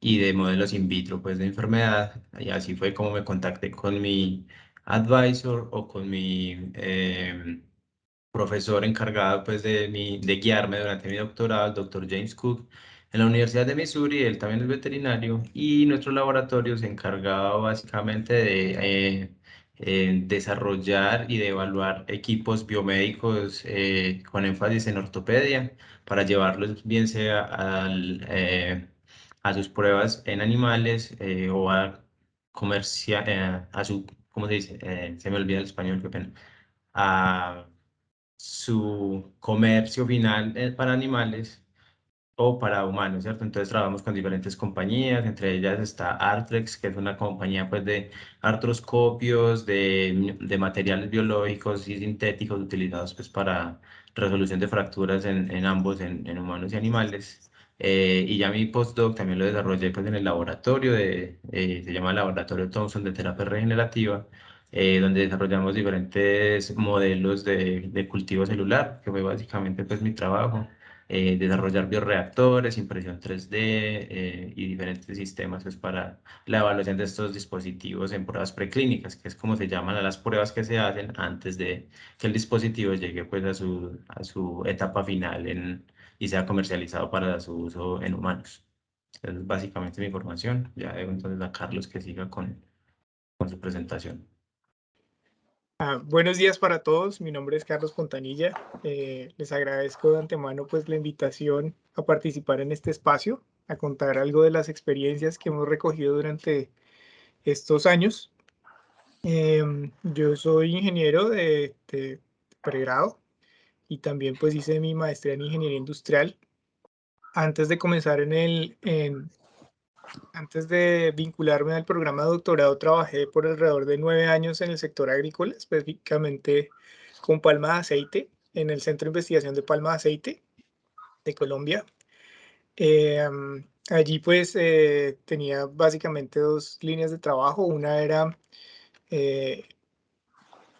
y de modelos in vitro, pues de enfermedad. Y así fue como me contacté con mi advisor o con mi profesor encargado pues de guiarme durante mi doctorado, el doctor James Cook, en la Universidad de Missouri. Él también es veterinario y nuestro laboratorio se encargaba básicamente de desarrollar y de evaluar equipos biomédicos con énfasis en ortopedia para llevarlos bien sea a sus pruebas en animales o a a su, ¿cómo se dice? Se me olvida el español, qué pena. A su comercio final para animales o para humanos, ¿cierto? Entonces trabajamos con diferentes compañías, entre ellas está Arthrex, que es una compañía pues de artroscopios, de materiales biológicos y sintéticos utilizados pues para resolución de fracturas en ambos, en humanos y animales. Y ya mi postdoc también lo desarrollé pues en el laboratorio se llama Laboratorio Thomson de Terapia Regenerativa, donde desarrollamos diferentes modelos de cultivo celular, que fue básicamente pues mi trabajo. Desarrollar bioreactores, impresión 3D y diferentes sistemas pues, para la evaluación de estos dispositivos en pruebas preclínicas, que es como se llaman a las pruebas que se hacen antes de que el dispositivo llegue pues, a su etapa final y sea comercializado para su uso en humanos. Esa es básicamente mi información. Ya dejo entonces a Carlos que siga con su presentación. Buenos días para todos, mi nombre es Carlos Fontanilla. Les agradezco de antemano pues la invitación a participar en este espacio, a contar algo de las experiencias que hemos recogido durante estos años. Yo soy ingeniero de pregrado y también pues hice mi maestría en ingeniería industrial. Antes de comenzar antes de vincularme al programa de doctorado, trabajé por alrededor de 9 años en el sector agrícola, específicamente con palma de aceite, en el Centro de Investigación de Palma de Aceite de Colombia. Allí pues tenía básicamente dos líneas de trabajo. Una era eh,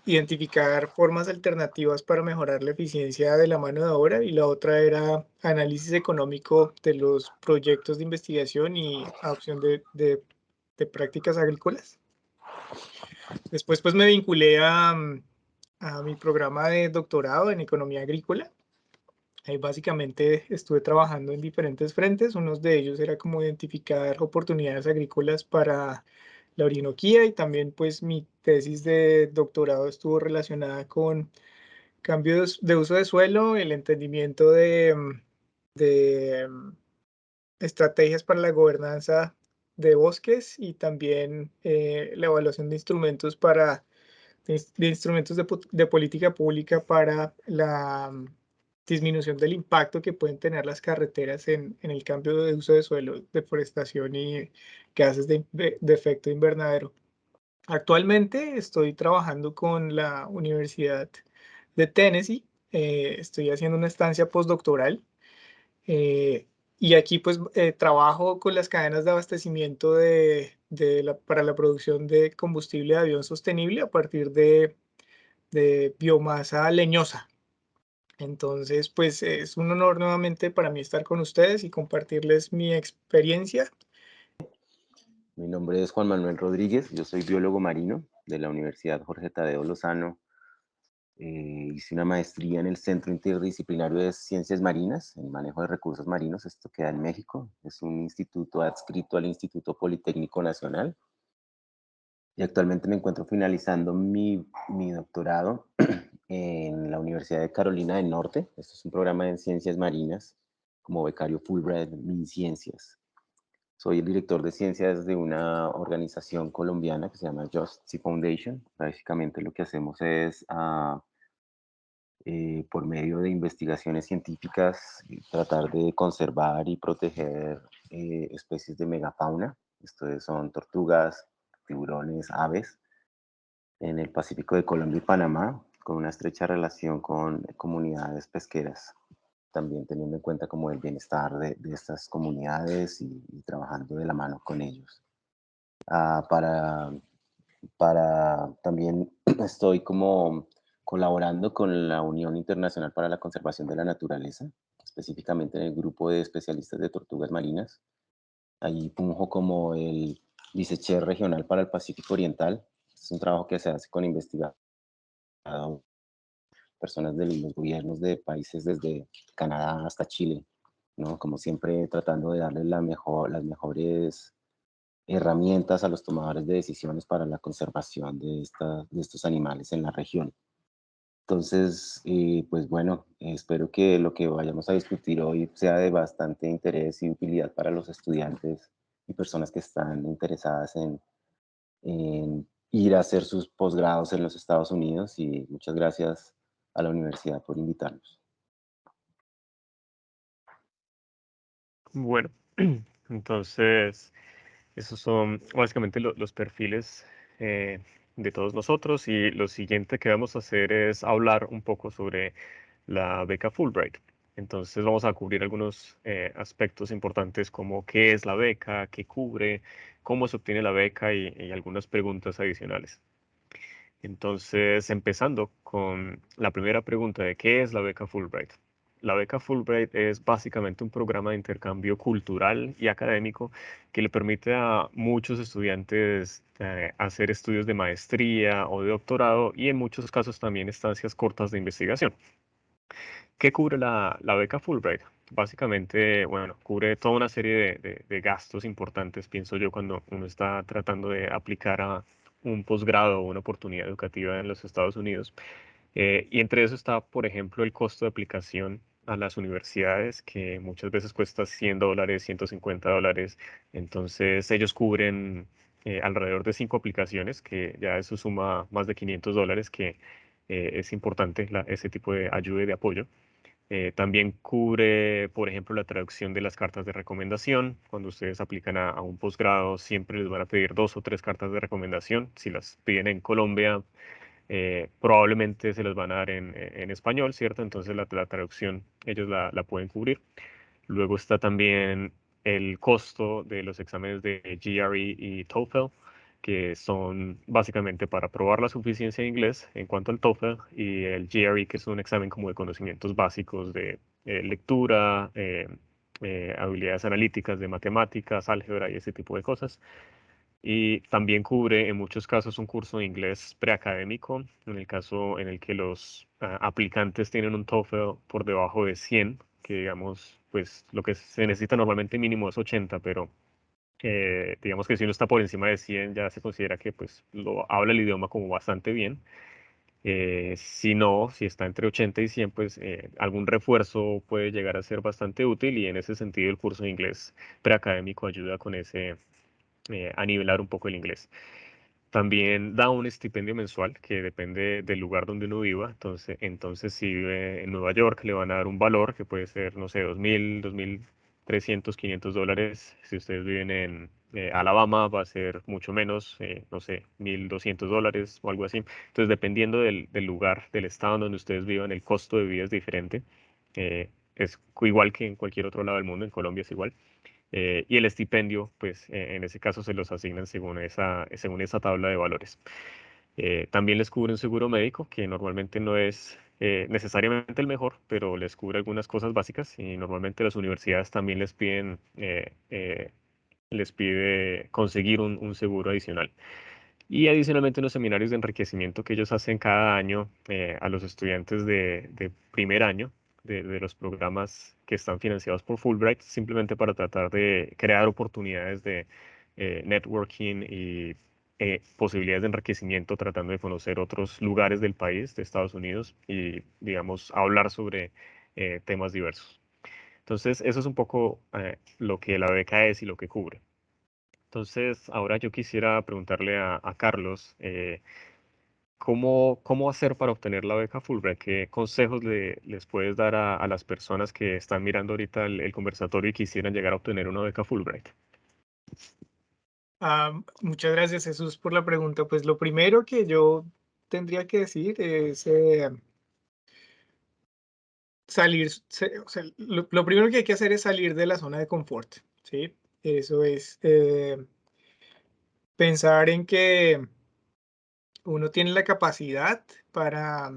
identificar formas alternativas para mejorar la eficiencia de la mano de obra, y la otra era análisis económico de los proyectos de investigación y adopción de prácticas agrícolas. Después pues me vinculé a mi programa de doctorado en economía agrícola. Ahí básicamente estuve trabajando en diferentes frentes. Uno de ellos era como identificar oportunidades agrícolas para la Orinoquía, y también pues mi tesis de doctorado estuvo relacionada con cambios de uso de suelo, el entendimiento de estrategias para la gobernanza de bosques, y también la evaluación de instrumentos de instrumentos de política pública para la disminución del impacto que pueden tener las carreteras en el cambio de uso de suelo, deforestación y gases de efecto invernadero. Actualmente estoy trabajando con la Universidad de Tennessee. Estoy haciendo una estancia postdoctoral, eh, y aquí pues trabajo con las cadenas de abastecimiento para la producción de combustible de avión sostenible a partir de biomasa leñosa. Entonces, pues es un honor nuevamente para mí estar con ustedes y compartirles mi experiencia. Mi nombre es Juan Manuel Rodríguez, yo soy biólogo marino de la Universidad Jorge Tadeo Lozano. Hice una maestría en el Centro Interdisciplinario de Ciencias Marinas, en manejo de recursos marinos. Esto queda en México, es un instituto adscrito al Instituto Politécnico Nacional. Y actualmente me encuentro finalizando mi doctorado en la Universidad de Carolina del Norte. Esto es un programa de ciencias marinas, como becario Fulbright MinCiencias. Soy el director de ciencias de una organización colombiana que se llama Just Sea Foundation. Básicamente lo que hacemos es, por medio de investigaciones científicas, tratar de conservar y proteger especies de megafauna. Estos son tortugas, tiburones, aves, en el Pacífico de Colombia y Panamá, con una estrecha relación con comunidades pesqueras, también teniendo en cuenta como el bienestar de estas comunidades y trabajando de la mano con ellos. Ah, también estoy como colaborando con la Unión Internacional para la Conservación de la Naturaleza, específicamente en el grupo de especialistas de tortugas marinas. Allí funjo como el vicechair regional para el Pacífico Oriental. Es un trabajo que se hace con investigadores, personas de los gobiernos de países desde Canadá hasta Chile, ¿no? Como siempre tratando de darles las mejores herramientas a los tomadores de decisiones para la conservación de estos animales en la región. Entonces, pues bueno, espero que lo que vayamos a discutir hoy sea de bastante interés y utilidad para los estudiantes y personas que están interesadas en ir a hacer sus posgrados en los Estados Unidos, y muchas gracias a la universidad por invitarnos. Bueno, entonces esos son básicamente los perfiles de todos nosotros, y lo siguiente que vamos a hacer es hablar un poco sobre la beca Fulbright. Entonces vamos a cubrir algunos aspectos importantes como qué es la beca, qué cubre, cómo se obtiene la beca y algunas preguntas adicionales. Entonces, empezando con la primera pregunta de qué es la beca Fulbright. La beca Fulbright es básicamente un programa de intercambio cultural y académico que le permite a muchos estudiantes hacer estudios de maestría o de doctorado, y en muchos casos también estancias cortas de investigación. ¿Qué cubre la beca Fulbright? Básicamente, bueno, cubre toda una serie de gastos importantes, pienso yo, cuando uno está tratando de aplicar a un posgrado o una oportunidad educativa en los Estados Unidos. Y entre eso está, por ejemplo, el costo de aplicación a las universidades, que muchas veces cuesta $100, $150. Entonces, ellos cubren alrededor de 5 aplicaciones, que ya eso suma más de $500, que es importante ese tipo de ayuda y de apoyo. También cubre, por ejemplo, la traducción de las cartas de recomendación. Cuando ustedes aplican a un posgrado, siempre les van a pedir 2 o 3 cartas de recomendación. Si las piden en Colombia, probablemente se las van a dar en español, ¿cierto? Entonces la traducción ellos la pueden cubrir. Luego está también el costo de los exámenes de GRE y TOEFL, que son básicamente para probar la suficiencia de inglés en cuanto al TOEFL, y el GRE, que es un examen como de conocimientos básicos de lectura, habilidades analíticas de matemáticas, álgebra y ese tipo de cosas. Y también cubre en muchos casos un curso de inglés preacadémico, en el caso en el que los aplicantes tienen un TOEFL por debajo de 100, que digamos, pues lo que se necesita normalmente mínimo es 80, pero digamos que si uno está por encima de 100 ya se considera que pues lo habla el idioma como bastante bien. Si no, si está entre 80 y 100, pues algún refuerzo puede llegar a ser bastante útil, y en ese sentido el curso de inglés preacadémico ayuda con a nivelar un poco el inglés. También da un estipendio mensual que depende del lugar donde uno viva. Entonces, si vive en Nueva York, le van a dar un valor que puede ser, no sé, 2.000, 2.300, $500. Si ustedes viven en Alabama, va a ser mucho menos, no sé, $1.200 o algo así. Entonces, dependiendo del lugar, del estado en donde ustedes vivan, el costo de vida es diferente. Es igual que en cualquier otro lado del mundo, en Colombia es igual. Y el estipendio, pues en ese caso se los asignan según esa tabla de valores. También les cubre un seguro médico, que normalmente no es necesariamente el mejor, pero les cubre algunas cosas básicas, y normalmente las universidades también les pide conseguir un seguro adicional. Y adicionalmente unos seminarios de enriquecimiento que ellos hacen cada año a los estudiantes de primer año de los programas que están financiados por Fulbright, simplemente para tratar de crear oportunidades de networking y posibilidades de enriquecimiento, tratando de conocer otros lugares del país, de Estados Unidos, y, digamos, hablar sobre temas diversos. Entonces, eso es un poco lo que la beca es y lo que cubre. Entonces, ahora yo quisiera preguntarle a Carlos, ¿cómo hacer para obtener la beca Fulbright? ¿Qué consejos les puedes dar a las personas que están mirando ahorita el conversatorio y quisieran llegar a obtener una beca Fulbright? Muchas gracias, Jesús, por la pregunta. Pues lo primero que yo tendría que decir es o sea, lo primero que hay que hacer es salir de la zona de confort, ¿sí? Eso es pensar en que uno tiene la capacidad para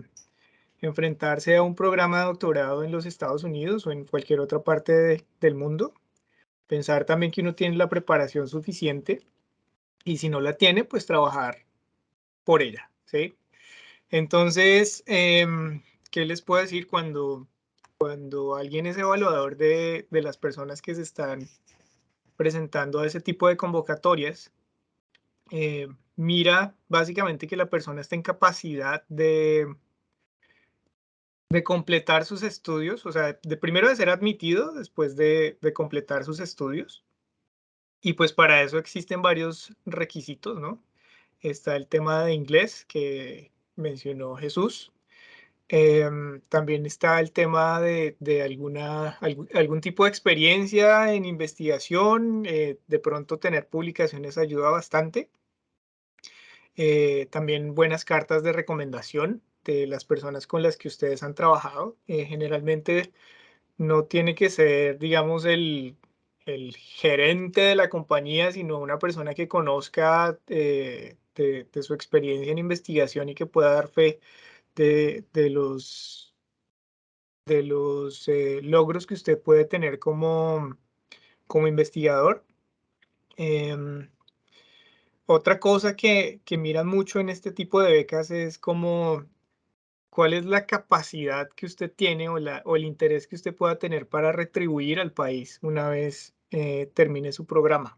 enfrentarse a un programa de doctorado en los Estados Unidos o en cualquier otra parte del mundo, pensar también que uno tiene la preparación suficiente y si no la tiene, pues trabajar por ella, ¿sí? Entonces, ¿qué les puedo decir cuando alguien es evaluador de las personas que se están presentando a ese tipo de convocatorias? Mira básicamente que la persona esté en capacidad de completar sus estudios, o sea, primero de ser admitido, después de completar sus estudios. Y pues para eso existen varios requisitos, ¿no? Está el tema de inglés que mencionó Jesús. También está el tema de algún tipo de experiencia en investigación. De pronto tener publicaciones ayuda bastante. También buenas cartas de recomendación de las personas con las que ustedes han trabajado. Generalmente no tiene que ser, digamos, el gerente de la compañía, sino una persona que conozca de su experiencia en investigación y que pueda dar fe de los logros que usted puede tener como investigador. Otra cosa que miran mucho en este tipo de becas es como cuál es la capacidad que usted tiene o el interés que usted pueda tener para retribuir al país una vez termine su programa.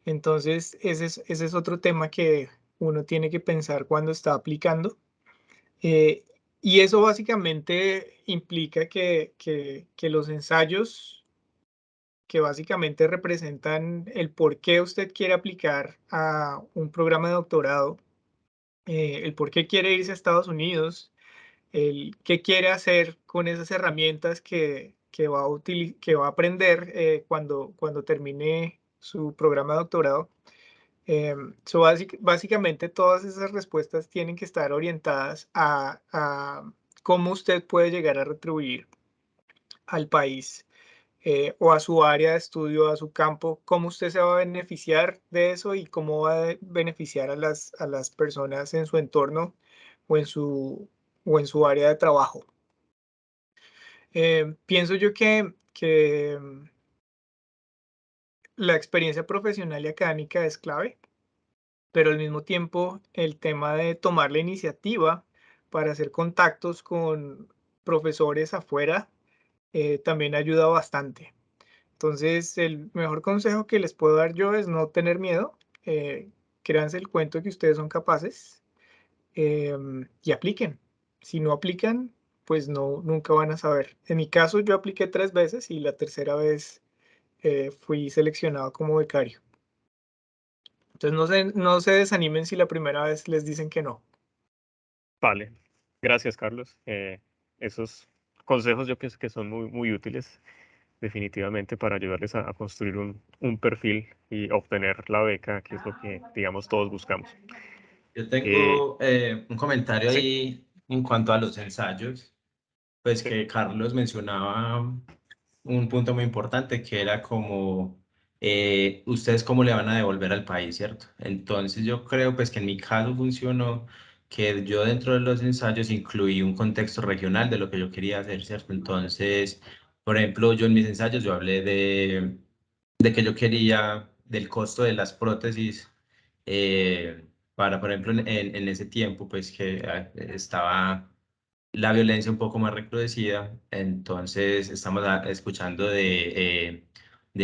Entonces, ese es otro tema que uno tiene que pensar cuando está aplicando. Eh, y eso básicamente implica que los ensayos que básicamente representan el por qué usted quiere aplicar a un programa de doctorado, el por qué quiere irse a Estados Unidos, el qué quiere hacer con esas herramientas que va a aprender cuando termine su programa de doctorado. Básicamente todas esas respuestas tienen que estar orientadas a cómo usted puede llegar a retribuir al país o a su área de estudio, a su campo, cómo usted se va a beneficiar de eso y cómo va a beneficiar a las personas en su entorno o en su área de trabajo. Pienso yo que la experiencia profesional y académica es clave, pero al mismo tiempo el tema de tomar la iniciativa para hacer contactos con profesores afuera también ayuda bastante. Entonces, el mejor consejo que les puedo dar yo es no tener miedo, créanse el cuento que ustedes son capaces y apliquen. Si no aplican, pues no, nunca van a saber. En mi caso, yo apliqué 3 veces y la tercera vez fui seleccionado como becario. Entonces, no se desanimen si la primera vez les dicen que no. Vale, gracias Carlos. Esos consejos yo pienso que son muy útiles definitivamente para ayudarles a construir un perfil y obtener la beca, que es lo que, digamos, todos buscamos. Yo tengo un comentario sí. ahí en cuanto a los ensayos, pues Sí. que Carlos mencionaba un punto muy importante que era como ustedes cómo le van a devolver al país, ¿cierto? Entonces yo creo pues que en mi caso funcionó que yo dentro de los ensayos incluí un contexto regional de lo que yo quería hacer, ¿cierto? Entonces, por ejemplo, yo en mis ensayos yo hablé de que yo quería del costo de las prótesis para, por ejemplo, en ese tiempo pues que estaba la violencia un poco más recrudecida, entonces estamos escuchando de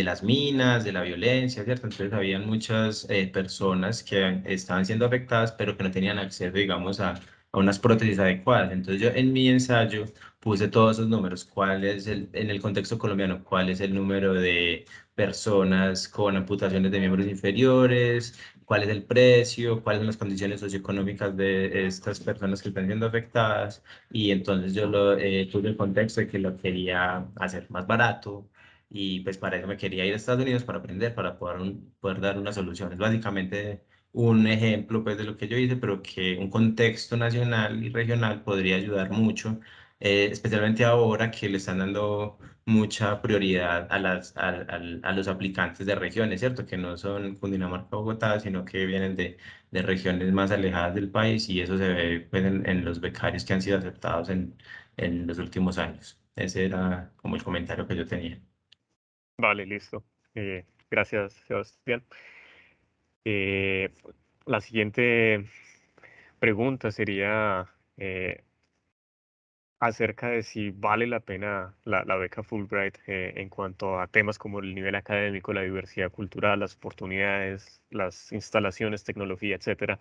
las minas, de la violencia, ¿cierto? Entonces habían muchas personas que estaban siendo afectadas, pero que no tenían acceso, digamos, a unas prótesis adecuadas. Entonces yo en mi ensayo puse todos esos números, en el contexto colombiano, cuál es el número de personas con amputaciones de miembros inferiores, cuál es el precio, cuáles son las condiciones socioeconómicas de estas personas que están siendo afectadas y entonces yo tuve el contexto de que lo quería hacer más barato y pues para eso me quería ir a Estados Unidos para aprender, para poder dar una solución. Es básicamente un ejemplo pues de lo que yo hice, pero que un contexto nacional y regional podría ayudar mucho, especialmente ahora que le están dando mucha prioridad a los aplicantes de regiones, ¿cierto? Que no son Cundinamarca, Bogotá, sino que vienen de regiones más alejadas del país y eso se ve pues, en los becarios que han sido aceptados en los últimos años. Ese era como el comentario que yo tenía. Vale, listo. Gracias, Sebastián. La siguiente pregunta sería acerca de si vale la pena la beca Fulbright en cuanto a temas como el nivel académico, la diversidad cultural, las oportunidades, las instalaciones, tecnología, etcétera.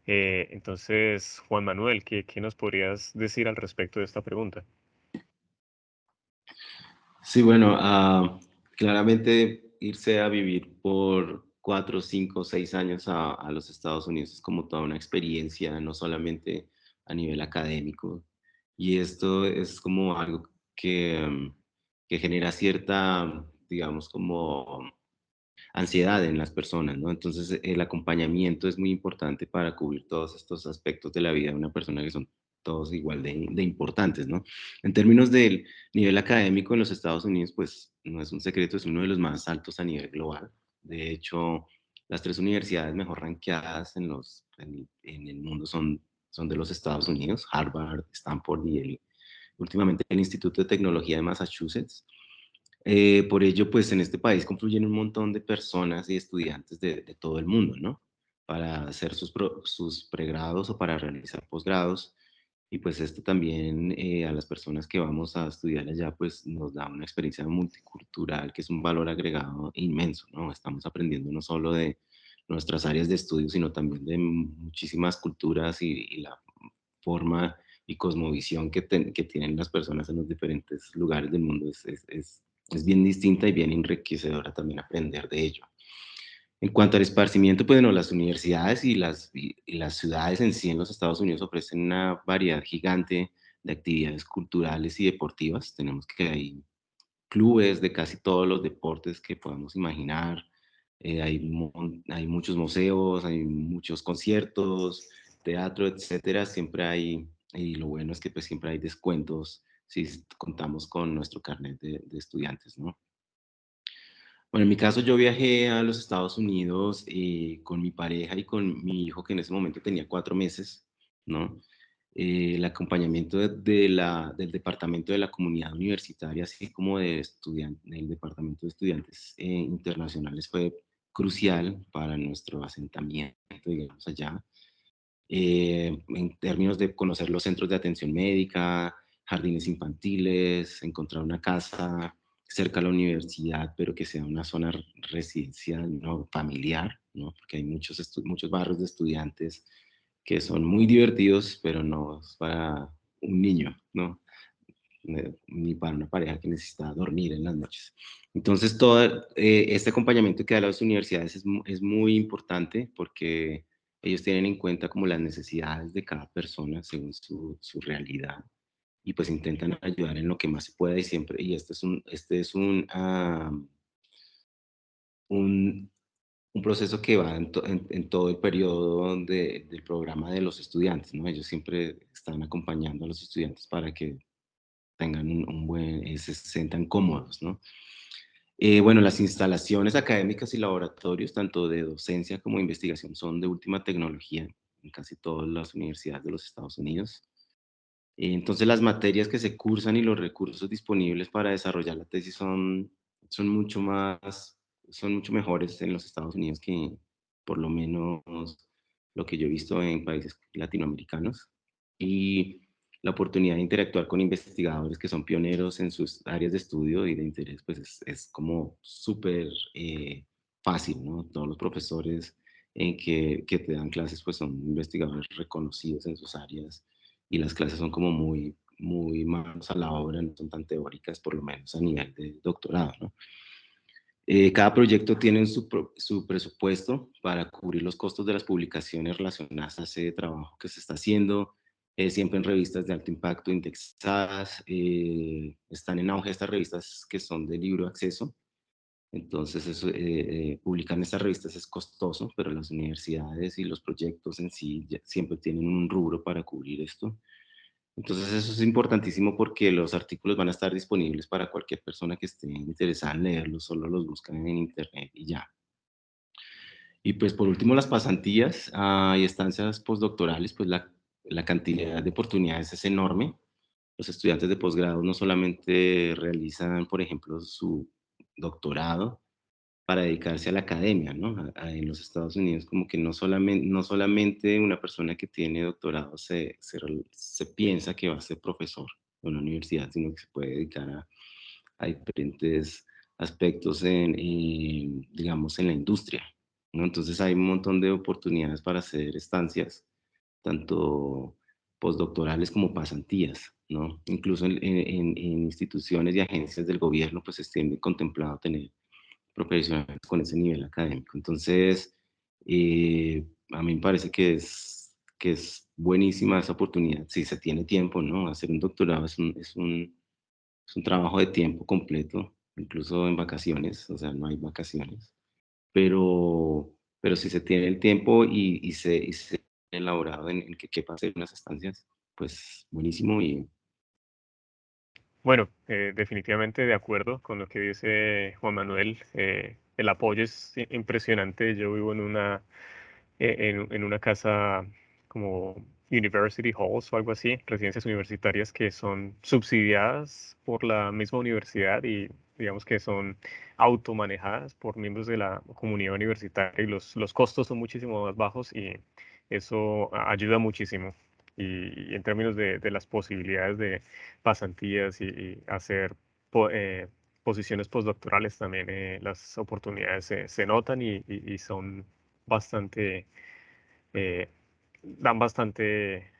Entonces, Juan Manuel, ¿qué nos podrías decir al respecto de esta pregunta? Sí, bueno, claramente irse a vivir por 4, 5, 6 años a los Estados Unidos es como toda una experiencia, no solamente a nivel académico. Y esto es como algo que genera cierta, digamos, como ansiedad en las personas, ¿no? Entonces, el acompañamiento es muy importante para cubrir todos estos aspectos de la vida de una persona que son todos igual de importantes, ¿no? En términos del nivel académico en los Estados Unidos, pues no es un secreto, es uno de los más altos a nivel global. De hecho, las 3 universidades mejor rankeadas en el mundo son de los Estados Unidos, Harvard, Stanford y últimamente el Instituto de Tecnología de Massachusetts. Por ello, pues en este país confluyen un montón de personas y estudiantes de todo el mundo, ¿no? Para hacer sus pregrados o para realizar posgrados. Y pues esto también a las personas que vamos a estudiar allá, pues nos da una experiencia multicultural que es un valor agregado inmenso, ¿no? Estamos aprendiendo no solo de nuestras áreas de estudio, sino también de muchísimas culturas y la forma y cosmovisión que tienen las personas en los diferentes lugares del mundo es bien distinta y bien enriquecedora también aprender de ello. En cuanto al esparcimiento, pues bueno, las universidades y las ciudades en sí en los Estados Unidos ofrecen una variedad gigante de actividades culturales y deportivas. Tenemos que hay clubes de casi todos los deportes que podamos imaginar. Hay muchos museos, hay muchos conciertos, teatro, etcétera. Siempre hay, y lo bueno es que pues siempre hay descuentos si contamos con nuestro carnet de estudiantes, ¿no? Bueno, en mi caso yo viajé a los Estados Unidos con mi pareja y con mi hijo que en ese momento tenía 4 meses, ¿no? El acompañamiento del departamento de la comunidad universitaria, así como del departamento de estudiantes internacionales fue crucial para nuestro asentamiento, digamos, allá en términos de conocer los centros de atención médica, jardines infantiles, encontrar una casa cerca de la universidad, pero que sea una zona residencial, ¿no? Familiar, ¿no? Porque hay muchos barrios de estudiantes que son muy divertidos, pero no es para un niño, ¿no? Ni para una pareja que necesita dormir en las noches. Entonces, todo este acompañamiento que da las universidades es muy importante porque ellos tienen en cuenta como las necesidades de cada persona según su realidad y pues intentan ayudar en lo que más se pueda y siempre, y un, un proceso que va en todo el periodo del programa de los estudiantes, ¿no? Ellos siempre están acompañando a los estudiantes para que tengan se sientan cómodos, ¿no? Bueno, las instalaciones académicas y laboratorios, tanto de docencia como de investigación, son de última tecnología en casi todas las universidades de los Estados Unidos. Entonces, las materias que se cursan y los recursos disponibles para desarrollar la tesis son son mucho mejores en los Estados Unidos que por lo menos lo que yo he visto en países latinoamericanos. Y la oportunidad de interactuar con investigadores que son pioneros en sus áreas de estudio y de interés, pues es como súper fácil, ¿no? Todos los profesores que te dan clases, pues son investigadores reconocidos en sus áreas y las clases son como muy manos a la obra, no son tan teóricas, por lo menos a nivel de doctorado, ¿no? Cada proyecto tiene su presupuesto para cubrir los costos de las publicaciones relacionadas a ese trabajo que se está haciendo, siempre en revistas de alto impacto indexadas. Están en auge estas revistas que son de libre acceso, entonces publicar en estas revistas es costoso, pero las universidades y los proyectos en sí siempre tienen un rubro para cubrir esto. Entonces eso es importantísimo porque los artículos van a estar disponibles para cualquier persona que esté interesada en leerlos, solo los buscan en internet y ya. Y pues por último las pasantías y estancias postdoctorales, pues la cantidad de oportunidades es enorme. Los estudiantes de posgrado no solamente realizan, por ejemplo, doctorado para dedicarse a la academia, ¿no? En los Estados Unidos, como que no solamente una persona que tiene doctorado se piensa que va a ser profesor en una universidad, sino que se puede dedicar a diferentes aspectos digamos, en la industria, ¿no? Entonces hay un montón de oportunidades para hacer estancias, tanto postdoctorales como pasantías, ¿no? Incluso en instituciones y agencias del gobierno, pues se tiene contemplado tener profesionales con ese nivel académico. Entonces, a mí me parece que es buenísima esa oportunidad, si se tiene tiempo, ¿no? Hacer un doctorado es un trabajo de tiempo completo, incluso en vacaciones, o sea, no hay vacaciones, pero si se tiene el tiempo y se ha elaborado en que quepa hacer unas estancias, pues buenísimo. Bueno, definitivamente de acuerdo con lo que dice Juan Manuel. El apoyo es impresionante. Yo vivo en una casa como University Halls o algo así, residencias universitarias que son subsidiadas por la misma universidad y digamos que son automanejadas por miembros de la comunidad universitaria y los costos son muchísimo más bajos y eso ayuda muchísimo. Y en términos de las posibilidades de pasantías y hacer posiciones postdoctorales también, las oportunidades se notan y son bastante, dan bastante,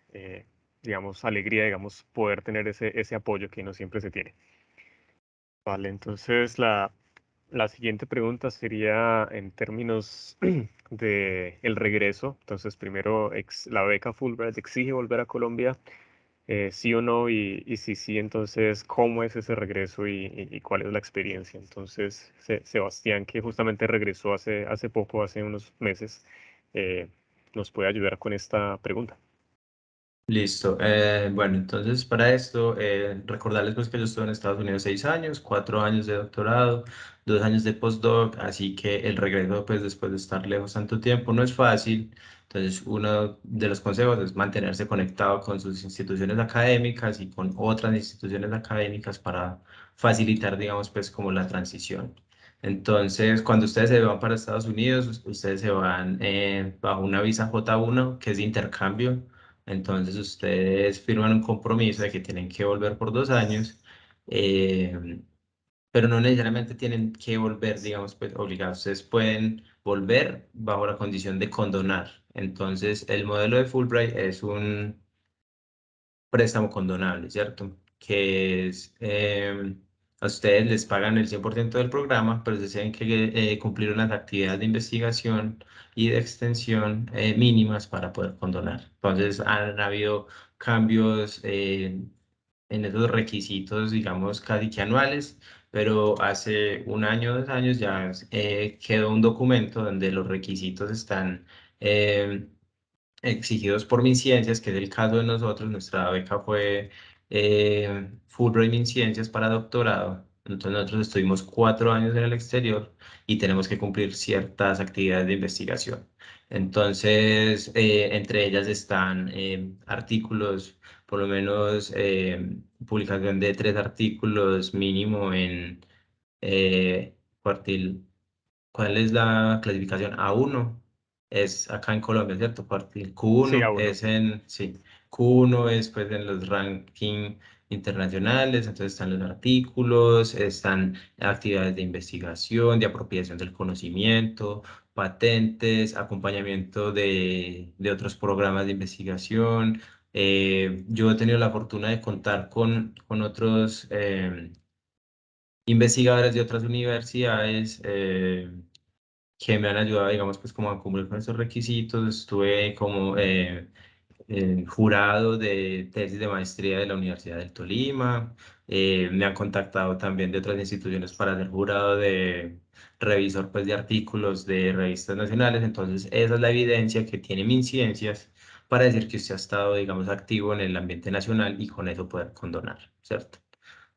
digamos, alegría, digamos, poder tener ese apoyo que no siempre se tiene. Vale, entonces la siguiente pregunta sería en términos de el regreso. Entonces, primero, la beca Fulbright exige volver a Colombia, sí o no, y si sí, entonces, ¿cómo es ese regreso y cuál es la experiencia? Entonces, Sebastián, que justamente regresó hace poco, hace unos meses, nos puede ayudar con esta pregunta. Listo. Bueno, entonces para esto, recordarles pues que yo estuve en Estados Unidos 6 años, 4 años de doctorado, 2 años de postdoc, así que el regreso pues después de estar lejos tanto tiempo no es fácil. Entonces uno de los consejos es mantenerse conectado con sus instituciones académicas y con otras instituciones académicas para facilitar, digamos, pues como la transición. Entonces, cuando ustedes se van para Estados Unidos, ustedes se van bajo una visa J1, que es de intercambio. Entonces ustedes firman un compromiso de que tienen que volver por 2 años, eh, pero no necesariamente tienen que volver, digamos, pues obligados. Ustedes pueden volver bajo la condición de condonar. Entonces el modelo de Fulbright es un préstamo condonable, ¿cierto? Que es, a ustedes les pagan el 100% del programa, pero ustedes tienen que cumplir unas actividades de investigación y de extensión mínimas para poder condonar. Entonces, han habido cambios en esos requisitos, digamos, casi que anuales, pero hace 1 año, 2 años ya quedó un documento donde los requisitos están exigidos por MinCiencias, que es el caso de nosotros. Nuestra beca fue Fulbright MinCiencias para doctorado. Entonces nosotros estuvimos 4 años en el exterior y tenemos que cumplir ciertas actividades de investigación. Entonces, entre ellas están artículos, por lo menos publicación de 3 artículos mínimo en cuartil. ¿Cuál es la clasificación? A1 es acá en Colombia, ¿cierto? Cuartil. Sí, Q1 aún no. es sí. Q1 es pues en los rankings internacionales, entonces están los artículos, están actividades de investigación, de apropiación del conocimiento, patentes, acompañamiento de otros programas de investigación. Yo he tenido la fortuna de contar con otros investigadores de otras universidades. Que me han ayudado, digamos, pues como a cumplir con esos requisitos. Estuve como jurado de tesis de maestría de la Universidad del Tolima. Me han contactado también de otras instituciones para ser jurado de revisor pues de artículos de revistas nacionales. Entonces, esa es la evidencia que tiene MinCiencias para decir que usted ha estado, digamos, activo en el ambiente nacional y con eso poder condonar, ¿cierto?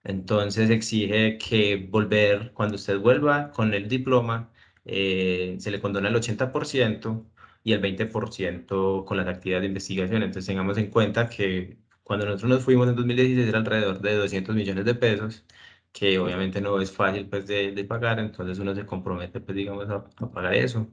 Entonces exige que volver, cuando usted vuelva con el diploma, se le condona el 80% y el 20% con las actividades de investigación. Entonces tengamos en cuenta que cuando nosotros nos fuimos en 2016 era alrededor de 200 millones de pesos que obviamente no es fácil pues de pagar, entonces uno se compromete pues digamos a pagar eso.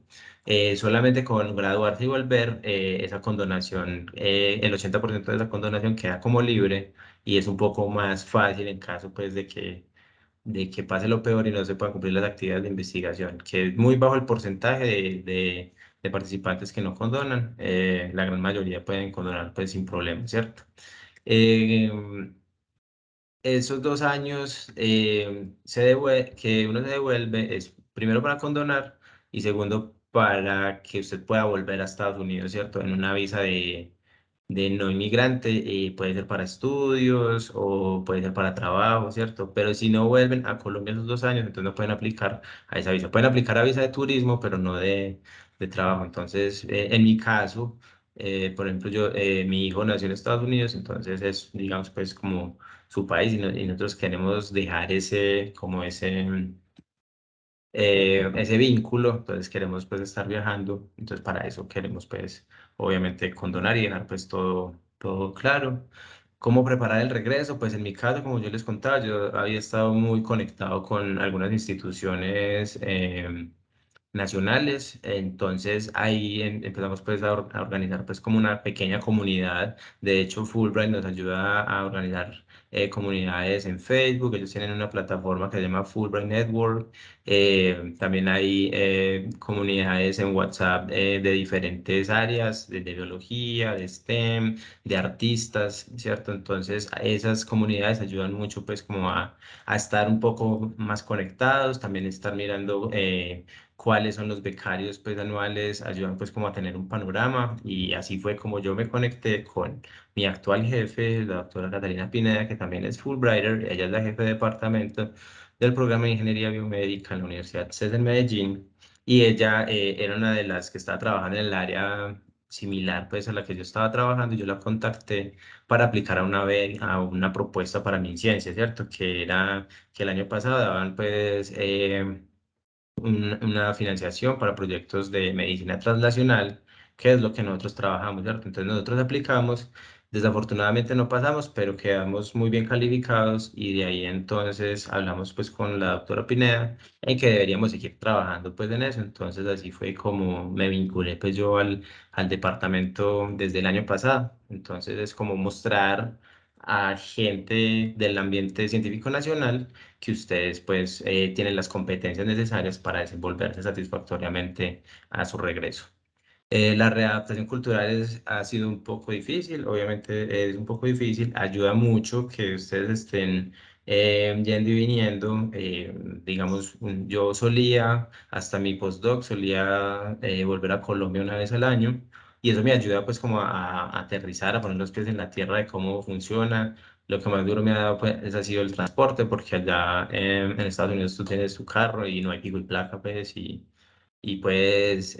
Solamente con graduarse y volver, esa condonación, el 80% de esa condonación queda como libre y es un poco más fácil en caso pues de que pase lo peor y no se puedan cumplir las actividades de investigación, que es muy bajo el porcentaje de participantes que no condonan, la gran mayoría pueden condonar pues sin problema, ¿cierto? Eh, Esos 2 años que uno se devuelve es primero para condonar y segundo para que usted pueda volver a Estados Unidos, ¿cierto? En una visa de no inmigrante, puede ser para estudios o puede ser para trabajo, ¿cierto? Pero si no vuelven a Colombia esos 2 años, entonces no pueden aplicar a esa visa. Pueden aplicar a visa de turismo, pero no de trabajo. Entonces, en mi caso, por ejemplo, mi hijo nació en Estados Unidos, entonces es, digamos, pues como su país y nosotros queremos dejar ese vínculo, entonces queremos pues estar viajando, entonces para eso queremos pues obviamente condonar y dejar pues todo claro. ¿Cómo preparar el regreso? Pues en mi caso, como yo les contaba, yo había estado muy conectado con algunas instituciones nacionales. Entonces ahí empezamos pues a organizar pues como una pequeña comunidad. De hecho, Fulbright nos ayuda a organizar comunidades en Facebook. Ellos tienen una plataforma que se llama Fulbright Network. También hay comunidades en WhatsApp de diferentes áreas, de biología, de STEM, de artistas, ¿cierto? Entonces esas comunidades ayudan mucho pues como a estar un poco más conectados, también estar mirando cuáles son los becarios pues anuales, ayudan pues como a tener un panorama y así fue como yo me conecté con mi actual jefe, la doctora Catalina Pineda, que también es Fulbrighter. Ella es la jefe de departamento del programa de Ingeniería Biomédica en la Universidad CES en Medellín y ella era una de las que estaba trabajando en el área similar pues a la que yo estaba trabajando y yo la contacté para aplicar a una propuesta para mi ciencia, ¿cierto? Que era que el año pasado daban pues una financiación para proyectos de medicina translacional, que es lo que nosotros trabajamos, ¿cierto? Entonces nosotros aplicamos, desafortunadamente no pasamos, pero quedamos muy bien calificados y de ahí entonces hablamos pues con la doctora Pineda en que deberíamos seguir trabajando pues en eso. Entonces así fue como me vinculé pues yo al departamento desde el año pasado. Entonces es como mostrar a gente del ambiente científico nacional que ustedes pues tienen las competencias necesarias para desenvolverse satisfactoriamente a su regreso. La readaptación cultural ha sido un poco difícil, obviamente es un poco difícil, ayuda mucho que ustedes estén yendo y viniendo. Digamos, yo solía, hasta mi postdoc, solía volver a Colombia una vez al año y eso me ayuda pues como a aterrizar, a poner los pies en la tierra de cómo funciona. Lo que más duro me ha dado pues, ha sido el transporte, porque allá en Estados Unidos tú tienes tu carro y no hay pico y placa, pues, y puedes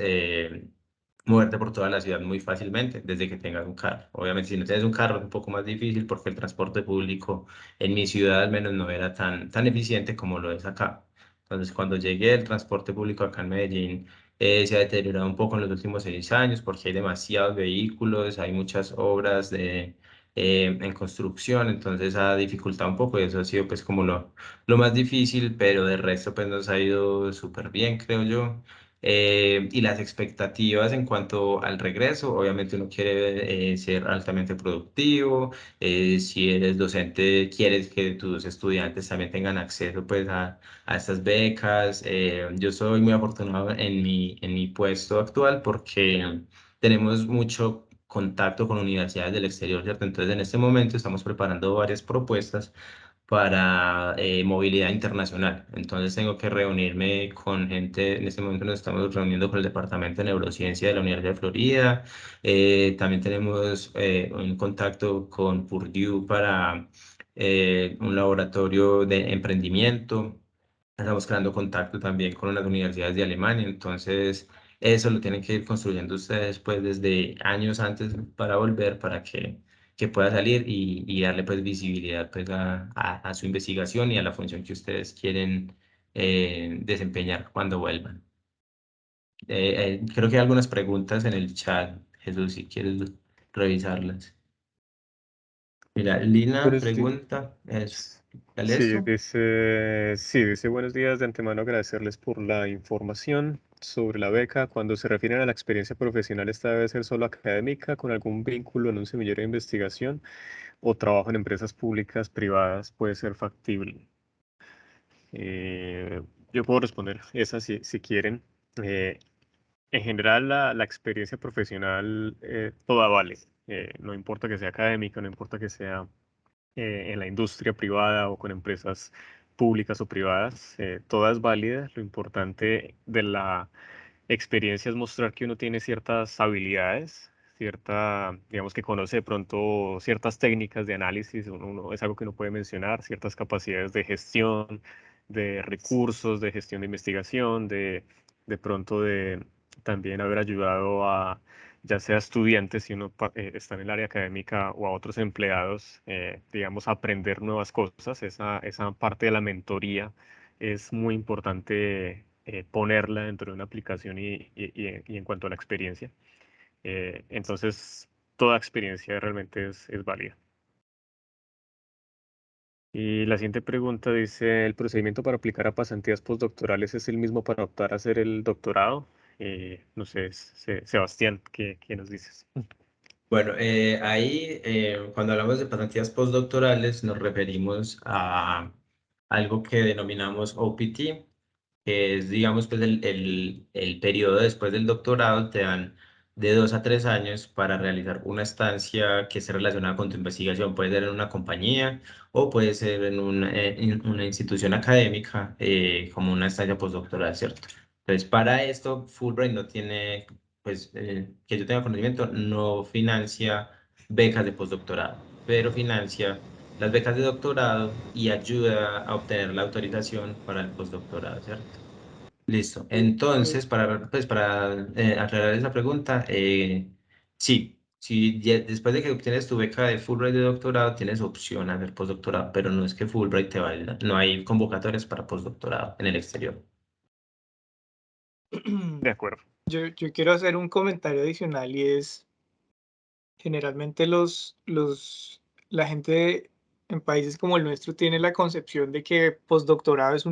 moverte por toda la ciudad muy fácilmente desde que tengas un carro. Obviamente, si no tienes un carro es un poco más difícil porque el transporte público en mi ciudad al menos no era tan eficiente como lo es acá. Entonces, cuando llegué, el transporte público acá en Medellín se ha deteriorado un poco en los últimos 6 años porque hay demasiados vehículos, hay muchas obras en construcción, entonces ha dificultado un poco y eso ha sido pues como lo más difícil, pero de resto pues nos ha ido súper bien, creo yo. Y las expectativas en cuanto al regreso, obviamente uno quiere ser altamente productivo. Si eres docente, quieres que tus estudiantes también tengan acceso pues a estas becas. Yo soy muy afortunado en mi puesto actual porque tenemos mucho contacto con universidades del exterior, ¿cierto? Entonces en este momento estamos preparando varias propuestas para movilidad internacional. Entonces tengo que reunirme con gente, en este momento nos estamos reuniendo con el Departamento de Neurociencia de la Universidad de Florida. También tenemos un contacto con Purdue para un laboratorio de emprendimiento. Estamos creando contacto también con unas universidades de Alemania, entonces eso lo tienen que ir construyendo ustedes pues desde años antes para volver, para que pueda salir y darle pues visibilidad pues a su investigación y a la función que ustedes quieren desempeñar cuando vuelvan. Creo que hay algunas preguntas en el chat, Jesús, si quieres revisarlas. Mira, Lina Buenos días. pregunta, ¿la lees tú? Dice buenos días, de antemano agradecerles por la información sobre la beca. Cuando se refieren a la experiencia profesional, ¿esta debe ser solo académica, con algún vínculo en un semillero de investigación o trabajo en empresas públicas, privadas, puede ser factible? Yo puedo responder esa si quieren. Eh, en general, la experiencia profesional toda vale. No importa que sea académica, no importa que sea en la industria privada o con empresas públicas o privadas, toda es válida. Lo importante de la experiencia es mostrar que uno tiene ciertas habilidades, digamos que conoce de pronto ciertas técnicas de análisis, es algo que uno puede mencionar, ciertas capacidades de gestión, de recursos, de gestión de investigación, de pronto de también haber ayudado a ya sea estudiantes, si uno está en el área académica o a otros empleados, digamos, a aprender nuevas cosas. Esa parte de la mentoría es muy importante ponerla dentro de una aplicación y en cuanto a la experiencia. Entonces, toda experiencia realmente es válida. Y la siguiente pregunta dice, ¿el procedimiento para aplicar a pasantías postdoctorales es el mismo para optar a hacer el doctorado? No sé, Sebastián, ¿qué nos dices? Bueno, ahí cuando hablamos de pasantías postdoctorales nos referimos a algo que denominamos OPT, que es, digamos, pues el periodo después del doctorado, te dan de 2 a 3 años para realizar una estancia que esté relacionada con tu investigación. Puede ser en una compañía o puede ser en una institución académica como una estancia postdoctoral, ¿cierto? Entonces, para esto, Fulbright no tiene, pues, que yo tenga conocimiento, no financia becas de postdoctorado, pero financia las becas de doctorado y ayuda a obtener la autorización para el postdoctorado, ¿cierto? Listo. Eh, Entonces, para aclarar esa pregunta, sí, sí, después de que obtienes tu beca de Fulbright de doctorado, tienes opción a hacer postdoctorado, pero no es que Fulbright te valida, no hay convocatorias para postdoctorado en el exterior. De acuerdo. yo quiero hacer un comentario adicional y es, generalmente la gente en países como el nuestro tiene la concepción de que postdoctorado es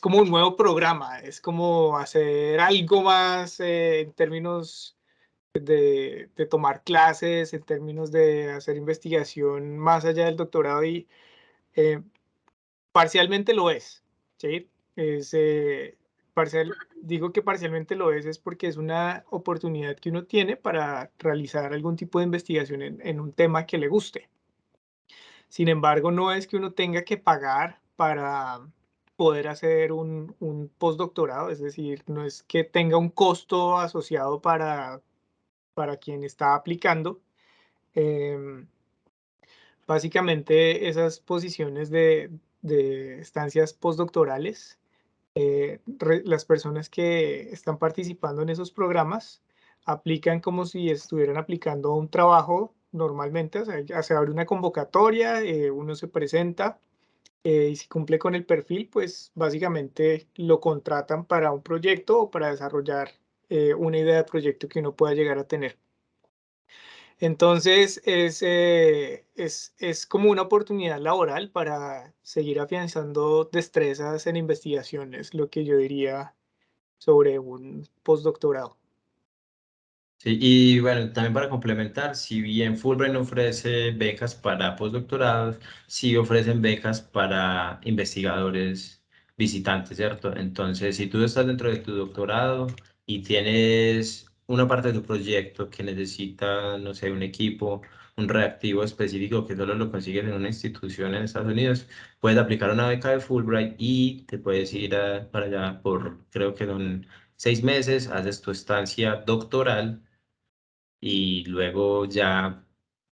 como un nuevo programa, es como hacer algo más en términos de tomar clases, en términos de hacer investigación más allá del doctorado y eh, parcialmente lo es, ¿sí? Es, digo que parcialmente lo es porque es una oportunidad que uno tiene para realizar algún tipo de investigación en un tema que le guste. Sin embargo, no es que uno tenga que pagar para poder hacer un postdoctorado, es decir, no es que tenga un costo asociado para quien está aplicando. Em, Básicamente, esas posiciones de estancias postdoctorales, las personas que están participando en esos programas aplican como si estuvieran aplicando a un trabajo normalmente, o sea, ya se abre una convocatoria, uno se presenta y si cumple con el perfil, pues básicamente lo contratan para un proyecto o para desarrollar una idea de proyecto que uno pueda llegar a tener. Entonces, es como una oportunidad laboral para seguir afianzando destrezas en investigación, es lo que yo diría sobre un postdoctorado. Sí, y bueno, también para complementar, si bien Fulbright no ofrece becas para postdoctorados, sí ofrecen becas para investigadores visitantes, ¿cierto? Entonces, si tú estás dentro de tu doctorado y tienes una parte de tu proyecto que necesita, no sé, un equipo, un reactivo específico que solo lo consigues en una institución en Estados Unidos, puedes aplicar una beca de Fulbright y te puedes ir para allá por, creo que son 6 meses, haces tu estancia doctoral y luego ya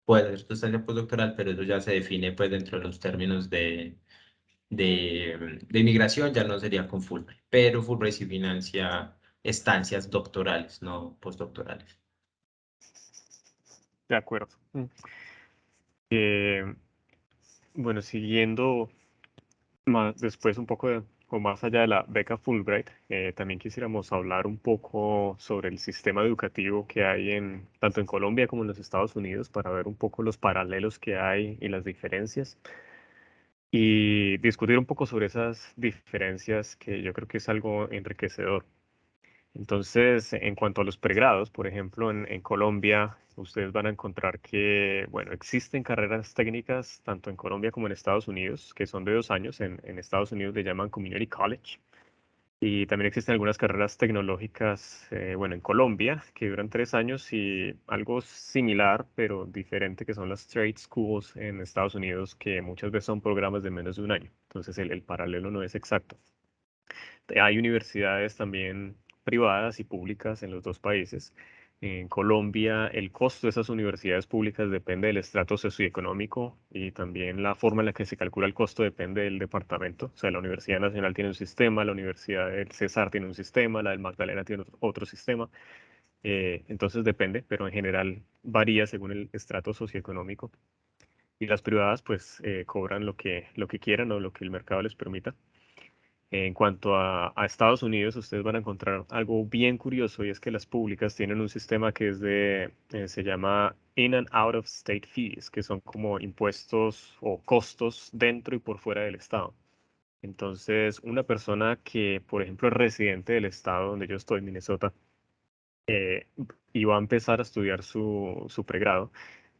puede hacer tu estancia postdoctoral, pero eso ya se define pues dentro de los términos de inmigración, ya no sería con Fulbright, pero Fulbright sí financia estancias doctorales, no postdoctorales. De acuerdo. Eh, bueno, siguiendo más después un poco o más allá de la beca Fulbright, también quisiéramos hablar un poco sobre el sistema educativo que hay tanto en Colombia como en los Estados Unidos para ver un poco los paralelos que hay y las diferencias y discutir un poco sobre esas diferencias que yo creo que es algo enriquecedor. Entonces, en cuanto a los pregrados, por ejemplo, en Colombia, ustedes van a encontrar que, bueno, existen carreras técnicas tanto en Colombia como en Estados Unidos, que son de 2 años. En Estados Unidos le llaman Community College. Y también existen algunas carreras tecnológicas, bueno, en Colombia, que duran 3 años y algo similar, pero diferente, que son las trade schools en Estados Unidos, que muchas veces son programas de menos de un año. Entonces, el paralelo no es exacto. Hay universidades también privadas y públicas en los dos países. En Colombia, el costo de esas universidades públicas depende del estrato socioeconómico y también la forma en la que se calcula el costo depende del departamento. O sea, la Universidad Nacional tiene un sistema, la Universidad del Cesar tiene un sistema, la del Magdalena tiene otro sistema. Entonces depende, pero en general varía según el estrato socioeconómico. Y las privadas pues cobran lo que quieran o lo que el mercado les permita. En cuanto a Estados Unidos, ustedes van a encontrar algo bien curioso y es que las públicas tienen un sistema que se llama In and Out of State Fees, que son como impuestos o costos dentro y por fuera del estado. Entonces, una persona que, por ejemplo, es residente del estado donde yo estoy, Minnesota, y va a empezar a estudiar su pregrado,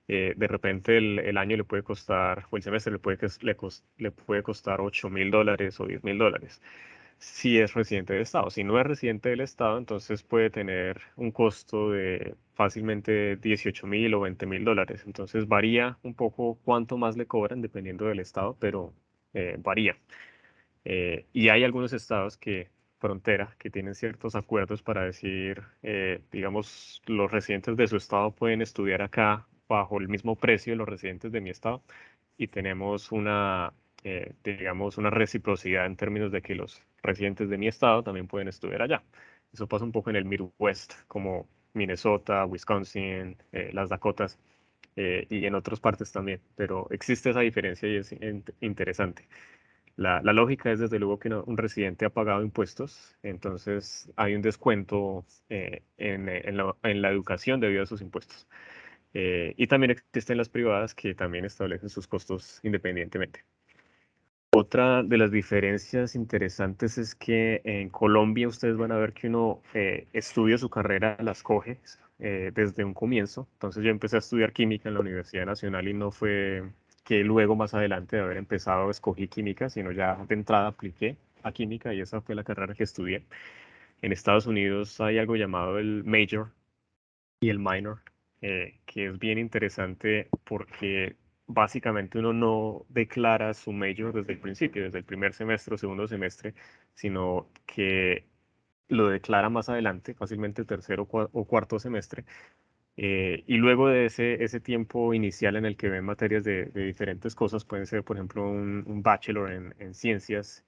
de repente el año le puede costar, o el semestre le puede costar $8,000 o $10,000 si es residente del estado. Si no es residente del estado, entonces puede tener un costo de fácilmente $18,000 o $20,000. Entonces varía un poco cuánto más le cobran dependiendo del estado, pero varía. Y hay algunos estados frontera, que tienen ciertos acuerdos para decir, digamos, los residentes de su estado pueden estudiar acá bajo el mismo precio de los residentes de mi estado y tenemos digamos, una reciprocidad en términos de que los residentes de mi estado también pueden estudiar allá. Eso pasa un poco en el Midwest, como Minnesota, Wisconsin, las Dakotas, y en otras partes también, pero existe esa diferencia y es interesante. La lógica es desde luego que un residente ha pagado impuestos, entonces hay un descuento en la educación debido a esos impuestos. Y también existen las privadas que también establecen sus costos independientemente. Otra de las diferencias interesantes es que en Colombia ustedes van a ver que uno estudia su carrera, la escoge desde un comienzo. Entonces yo empecé a estudiar química en la Universidad Nacional y no fue que luego más adelante de haber empezado escogí química, sino ya de entrada apliqué a química y esa fue la carrera que estudié. En Estados Unidos hay algo llamado el major y el minor, que es bien interesante porque básicamente uno no declara su major desde el principio, desde el primer semestre o segundo semestre, sino que lo declara más adelante, fácilmente el tercero o cuarto semestre. Y luego de ese tiempo inicial en el que ven materias de diferentes cosas, pueden ser, por ejemplo, un bachelor en ciencias,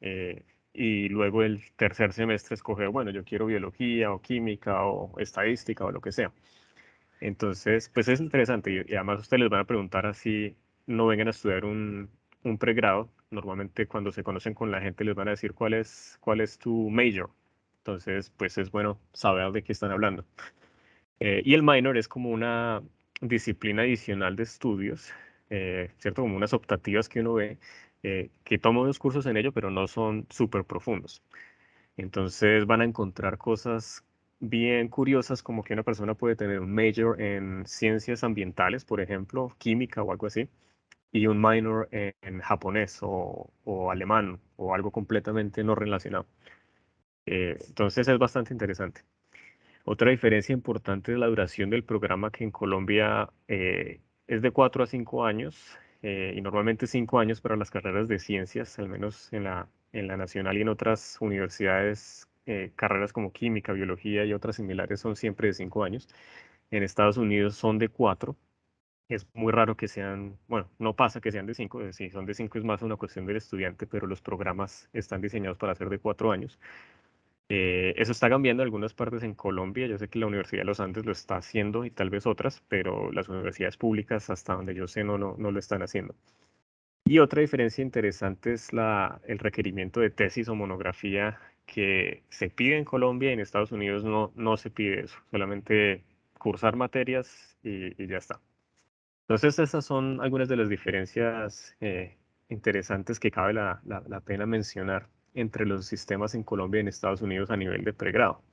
y luego el tercer semestre escoger, bueno, yo quiero biología o química o estadística o lo que sea. Entonces, pues es interesante y además ustedes les van a preguntar así no vengan a estudiar un pregrado. Normalmente cuando se conocen con la gente les van a decir cuál es tu major. Entonces, pues es bueno saber de qué están hablando. Y el minor es como una disciplina adicional de estudios, ¿cierto? Como unas optativas que uno ve, que toma unos cursos en ello, pero no son súper profundos. Entonces van a encontrar cosas bien curiosas como que una persona puede tener un major en ciencias ambientales, por ejemplo, química o algo así, y un minor en japonés o alemán o algo completamente no relacionado. Entonces es bastante interesante. Otra diferencia importante es la duración del programa, que en Colombia es de 4 a 5 años, y normalmente 5 años para las carreras de ciencias, al menos en la nacional y en otras universidades, carreras como química, biología y otras similares son siempre de 5 años. En Estados Unidos son de 4. Es muy raro que sean, bueno, no pasa que sean de 5. Si son de 5 es más una cuestión del estudiante, pero los programas están diseñados para ser de 4 años. Eso está cambiando en algunas partes en Colombia. Yo sé que la Universidad de los Andes lo está haciendo y tal vez otras, pero las universidades públicas, hasta donde yo sé, no lo están haciendo. Y otra diferencia interesante es el requerimiento de tesis o monografía que se pide en Colombia y en Estados Unidos no se pide eso, solamente cursar materias y ya está. Entonces esas son algunas de las diferencias interesantes que cabe la pena mencionar entre los sistemas en Colombia y en Estados Unidos a nivel de pregrado.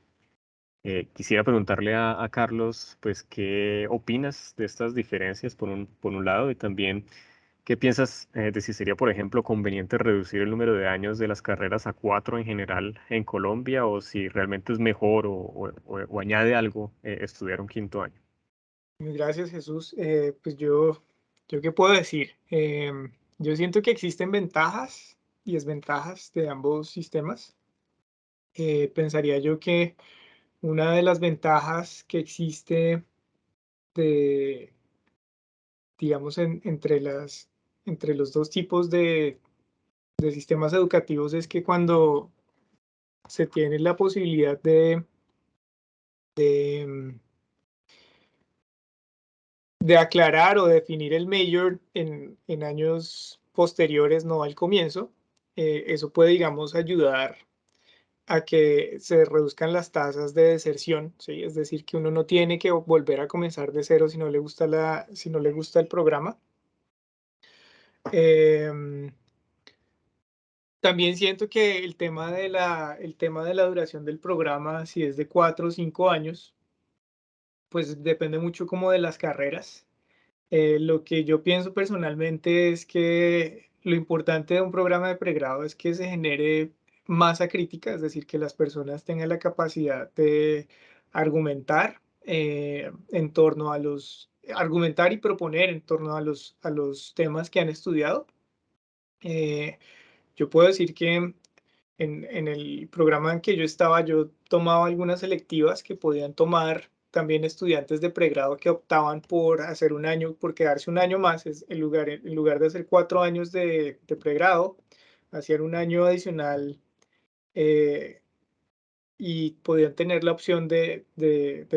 Quisiera preguntarle a Carlos, pues, ¿qué opinas de estas diferencias por un lado? Y también, ¿qué piensas de si sería, por ejemplo, conveniente reducir el número de años de las carreras a 4 en general en Colombia o si realmente es mejor o añade algo estudiar un 5.º año? Gracias, Jesús. Pues yo qué puedo decir. Yo siento que existen ventajas y desventajas de ambos sistemas. Pensaría yo que una de las ventajas que existe de, digamos, entre los dos tipos de sistemas educativos es que cuando se tiene la posibilidad de aclarar o definir el major en años posteriores, no al comienzo, eso puede, digamos, ayudar a que se reduzcan las tasas de deserción, ¿sí? Es decir, que uno no tiene que volver a comenzar de cero si no le gusta si no le gusta el programa. También siento que el tema de la duración del programa, si es de 4 o 5 años, pues depende mucho como de las carreras. Lo que yo pienso personalmente es que lo importante de un programa de pregrado es que se genere masa crítica, es decir, que las personas tengan la capacidad de argumentar en torno a argumentar y proponer en torno a los temas que han estudiado. Yo puedo decir que en el programa en que yo estaba, yo tomaba algunas selectivas que podían tomar también estudiantes de pregrado que optaban por hacer un año, por quedarse un año más, en lugar de hacer 4 años de pregrado, hacían un año adicional y podían tener la opción de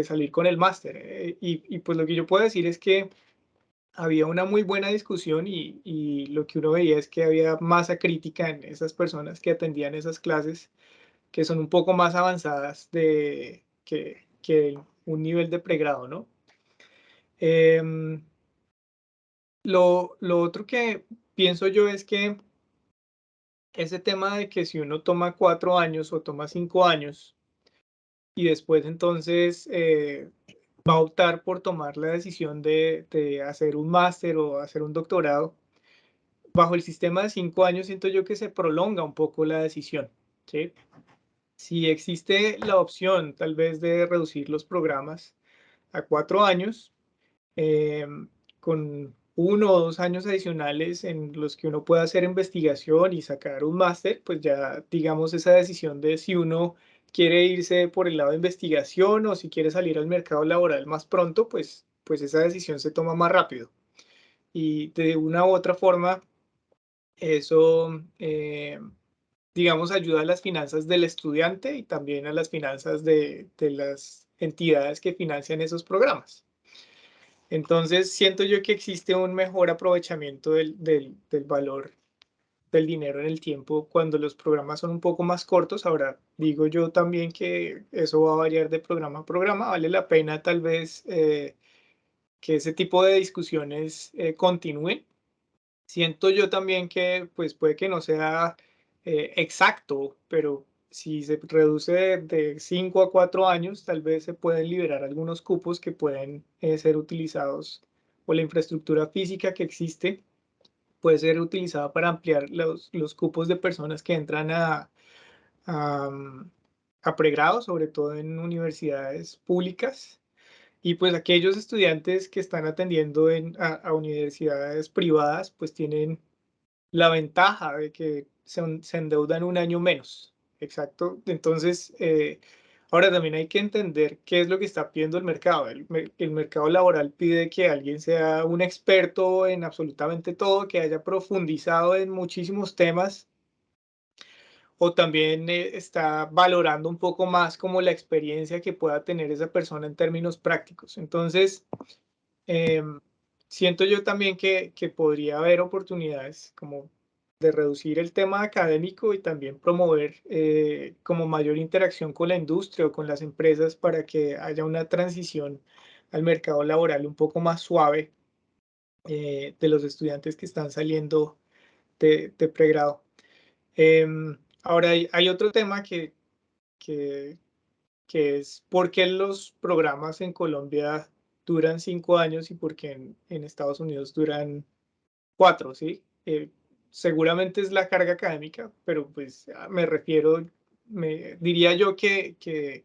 salir con el máster. Y pues lo que yo puedo decir es que había una muy buena discusión y lo que uno veía es que había masa crítica en esas personas que atendían esas clases que son un poco más avanzadas que un nivel de pregrado, ¿no? Lo otro que pienso yo es que ese tema de que si uno toma 4 años o toma 5 años y después entonces va a optar por tomar la decisión de hacer un máster o hacer un doctorado, bajo el sistema de 5 años siento yo que se prolonga un poco la decisión, ¿sí? Si existe la opción tal vez de reducir los programas a 4 años, con 1 o 2 años adicionales en los que uno pueda hacer investigación y sacar un máster, pues ya digamos esa decisión de si uno quiere irse por el lado de investigación o si quiere salir al mercado laboral más pronto, pues esa decisión se toma más rápido. Y de una u otra forma, eso, digamos, ayuda a las finanzas del estudiante y también a las finanzas de las entidades que financian esos programas. Entonces, siento yo que existe un mejor aprovechamiento del valor del dinero en el tiempo cuando los programas son un poco más cortos. Ahora, digo yo también que eso va a variar de programa a programa. Vale la pena tal vez que ese tipo de discusiones continúen. Siento yo también que pues puede que no sea exacto, pero si se reduce de 5 a 4 años, tal vez se pueden liberar algunos cupos que pueden ser utilizados o la infraestructura física que existe puede ser utilizada para ampliar los cupos de personas que entran a, a pregrado, sobre todo en universidades públicas. Y pues aquellos estudiantes que están atendiendo a universidades privadas, pues tienen la ventaja de que se endeudan un año menos. Exacto. Entonces, ahora también hay que entender qué es lo que está pidiendo el mercado. El mercado laboral pide que alguien sea un experto en absolutamente todo, que haya profundizado en muchísimos temas, o también está valorando un poco más como la experiencia que pueda tener esa persona en términos prácticos. Entonces, em, siento yo también que podría haber oportunidades como de reducir el tema académico y también promover como mayor interacción con la industria o con las empresas para que haya una transición al mercado laboral un poco más suave de los estudiantes que están saliendo de pregrado. Ahora hay otro tema que, que es por qué los programas en Colombia duran 5 años y por qué en Estados Unidos duran 4, ¿sí? Seguramente es la carga académica, pero pues me refiero, diría yo que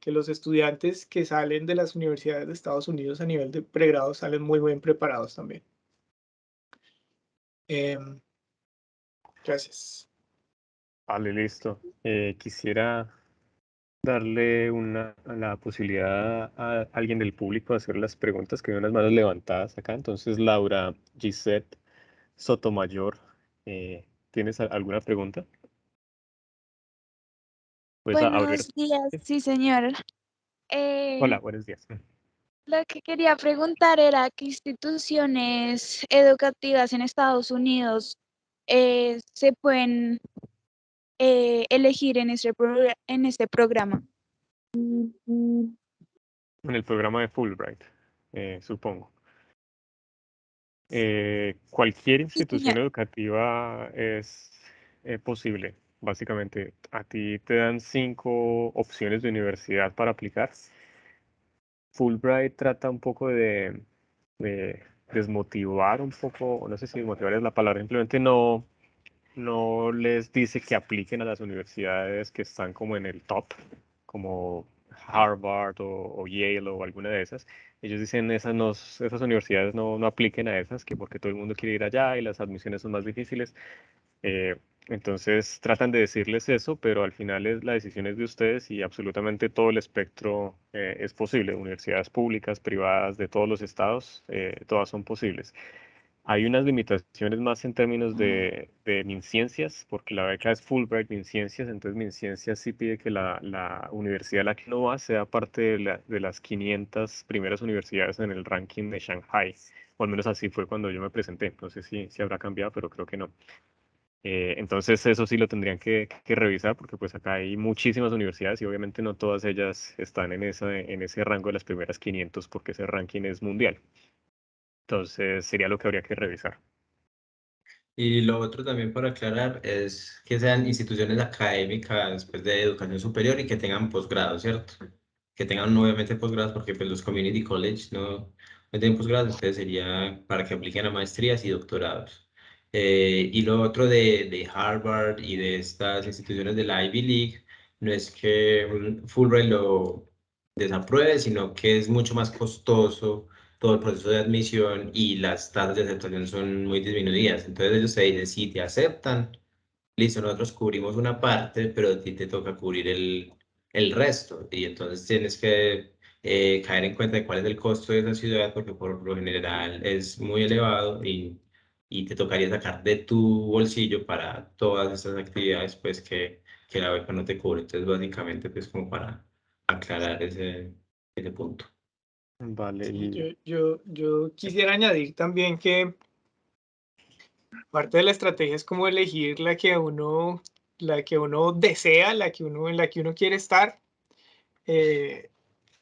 los estudiantes que salen de las universidades de Estados Unidos a nivel de pregrado salen muy bien preparados también. Gracias. Vale, listo. Quisiera darle la posibilidad a alguien del público de hacer las preguntas, que veo unas manos levantadas acá. Entonces, Laura Gisette Sotomayor, ¿tienes alguna pregunta? Puedes abrir. Buenos días, sí, señor. Hola, buenos días. Lo que quería preguntar era qué instituciones educativas en Estados Unidos se pueden elegir en este programa. En el programa de Fulbright, supongo. Cualquier institución señor. educativa es posible, básicamente. A ti te dan 5 opciones de universidad para aplicar. Fulbright trata un poco de desmotivar un poco, no sé si desmotivar es la palabra, simplemente no les dice que apliquen a las universidades que están como en el top, como Harvard o Yale o alguna de esas. Ellos dicen esas universidades no apliquen a esas, que porque todo el mundo quiere ir allá y las admisiones son más difíciles. Eh, entonces tratan de decirles eso, pero al final la decisión es de ustedes y absolutamente todo el espectro es posible. Universidades públicas, privadas, de todos los estados, todas son posibles. Hay unas limitaciones más en términos de MinCiencias, porque la beca es Fulbright MinCiencias, entonces MinCiencias sí pide que la universidad a la que uno va sea parte de las 500 primeras universidades en el ranking de Shanghai, o al menos así fue cuando yo me presenté. No sé si habrá cambiado, pero creo que no. Entonces eso sí lo tendrían que revisar, porque pues acá hay muchísimas universidades y obviamente no todas ellas están en ese rango de las primeras 500 porque ese ranking es mundial. Entonces sería lo que habría que revisar. Y lo otro también para aclarar es que sean instituciones académicas pues, de educación superior y que tengan posgrado, ¿cierto? Que tengan obviamente posgrados porque pues, los community college no tienen posgrado, entonces sería para que apliquen a maestrías y doctorados. Y lo otro de Harvard y de estas instituciones de la Ivy League no es que Fulbright lo desapruebe, sino que es mucho más costoso todo el proceso de admisión y las tasas de aceptación son muy disminuidas. Entonces ellos te dicen, si te aceptan, listo, nosotros cubrimos una parte, pero a ti te toca cubrir el resto. Y entonces tienes que caer en cuenta de cuál es el costo de esa ciudad, porque por lo general es muy elevado y te tocaría sacar de tu bolsillo para todas estas actividades pues que la beca no te cubre. Entonces básicamente pues como para aclarar ese punto. Vale, Sí, y yo quisiera añadir también que parte de la estrategia es como elegir la que uno desea, en la que uno quiere estar, eh,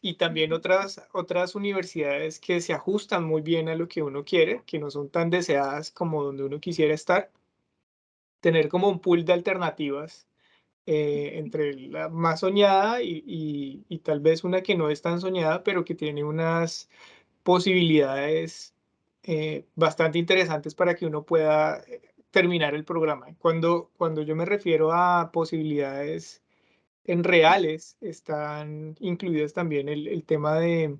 y también otras universidades que se ajustan muy bien a lo que uno quiere, que no son tan deseadas como donde uno quisiera estar. Tener como un pool de alternativas entre la más soñada y tal vez una que no es tan soñada, pero que tiene unas posibilidades bastante interesantes para que uno pueda terminar el programa. Cuando yo me refiero a posibilidades en reales, están incluidas también el tema de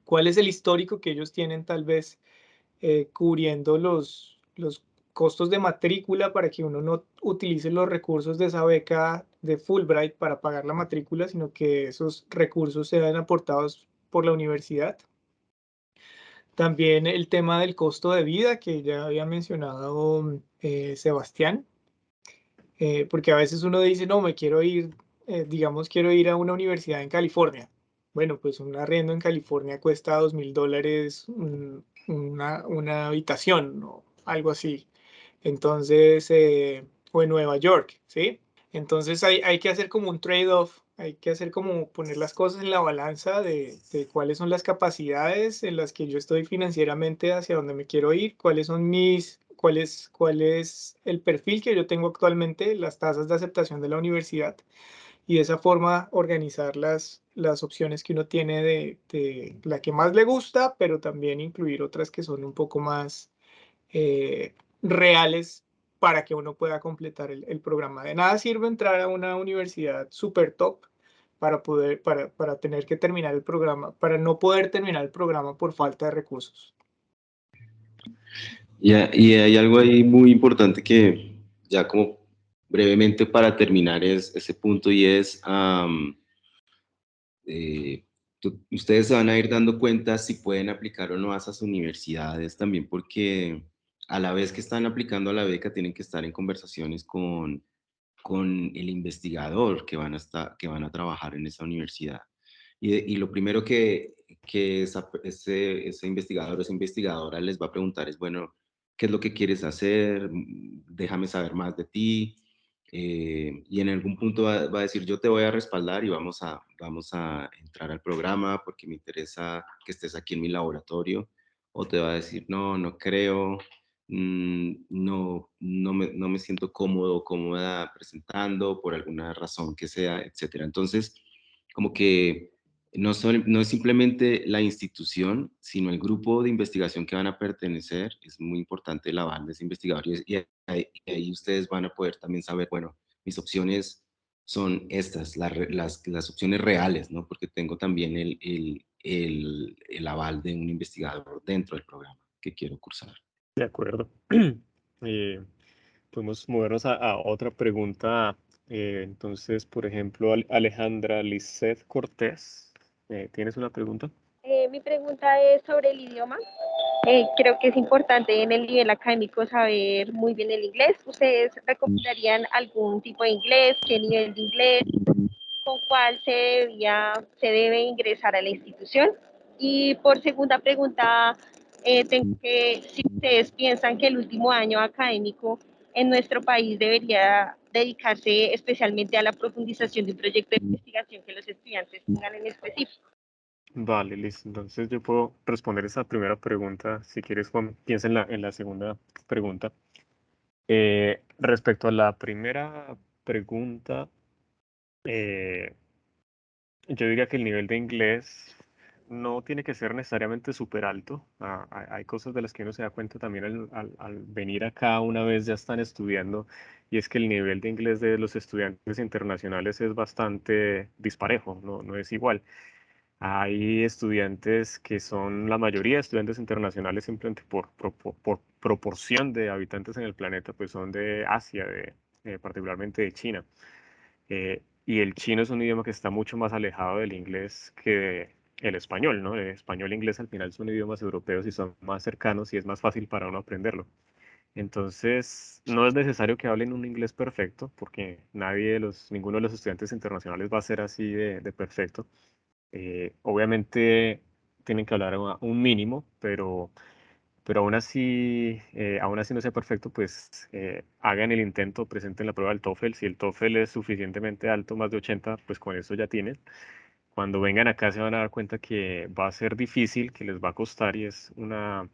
cuál es el histórico que ellos tienen tal vez cubriendo los costos de matrícula para que uno no utilice los recursos de esa beca de Fulbright para pagar la matrícula, sino que esos recursos sean aportados por la universidad. También el tema del costo de vida que ya había mencionado Sebastián, porque a veces uno dice, no, me quiero ir, digamos, quiero ir a una universidad en California. Bueno, pues un arriendo en California cuesta $2,000 una habitación o algo así. Entonces, o en Nueva York, ¿sí? Entonces hay que hacer como un trade-off, hay que hacer como poner las cosas en la balanza de cuáles son las capacidades en las que yo estoy financieramente hacia donde me quiero ir, cuál es el perfil que yo tengo actualmente, las tasas de aceptación de la universidad y de esa forma organizar las opciones que uno tiene de la que más le gusta, pero también incluir otras que son un poco más reales para que uno pueda completar el programa. De nada sirve entrar a una universidad super top para tener que terminar el programa, para no poder terminar el programa por falta de recursos. Y hay algo ahí muy importante que ya como brevemente para terminar es ese punto y es ustedes se van a ir dando cuenta si pueden aplicar o no a esas universidades también, porque a la vez que están aplicando a la beca tienen que estar en conversaciones con el investigador que van a trabajar en esa universidad. Y lo primero que ese investigador o esa investigadora les va a preguntar es, bueno, ¿qué es lo que quieres hacer? Déjame saber más de ti. Y en algún punto va a decir, yo te voy a respaldar y vamos a entrar al programa porque me interesa que estés aquí en mi laboratorio. O te va a decir, no, no creo, no me siento cómodo, cómoda presentando por alguna razón que sea, etcétera. Entonces, como que no es simplemente la institución, sino el grupo de investigación que van a pertenecer. Es muy importante el aval de ese investigador y ahí ustedes van a poder también saber, bueno, mis opciones son estas, las opciones reales, ¿no? Porque tengo también el aval de un investigador dentro del programa que quiero cursar. De acuerdo. Podemos movernos a otra pregunta. Entonces, por ejemplo, Alejandra Lisset Cortés, ¿tienes una pregunta? Mi pregunta es sobre el idioma. Creo que es importante en el nivel académico saber muy bien el inglés. ¿Ustedes recomendarían algún tipo de inglés? ¿Qué nivel de inglés? ¿Con cuál se debe ingresar a la institución? Y por segunda pregunta, tengo que, si ustedes piensan que el último año académico en nuestro país debería dedicarse especialmente a la profundización de un proyecto de investigación que los estudiantes tengan en específico. Vale, listo. Entonces yo puedo responder esa primera pregunta. Si quieres, Juan, piensa en la segunda pregunta. Respecto a la primera pregunta, yo diría que el nivel de inglés no tiene que ser necesariamente súper alto. Hay cosas de las que uno se da cuenta también al venir acá una vez ya están estudiando, y es que el nivel de inglés de los estudiantes internacionales es bastante disparejo, no es igual. Hay estudiantes que son la mayoría de estudiantes internacionales simplemente por proporción de habitantes en el planeta, pues son de Asia, particularmente de China. Y el chino es un idioma que está mucho más alejado del inglés que el español, ¿no? El español e inglés al final son idiomas europeos y son más cercanos y es más fácil para uno aprenderlo. Entonces, no es necesario que hablen un inglés perfecto, porque ninguno de los estudiantes internacionales va a ser así de perfecto. Obviamente tienen que hablar un mínimo, pero aún así no sea perfecto, pues hagan el intento, presenten la prueba del TOEFL. Si el TOEFL es suficientemente alto, más de 80, pues con eso ya tienen. Cuando vengan acá se van a dar cuenta que va a ser difícil, que les va a costar y es un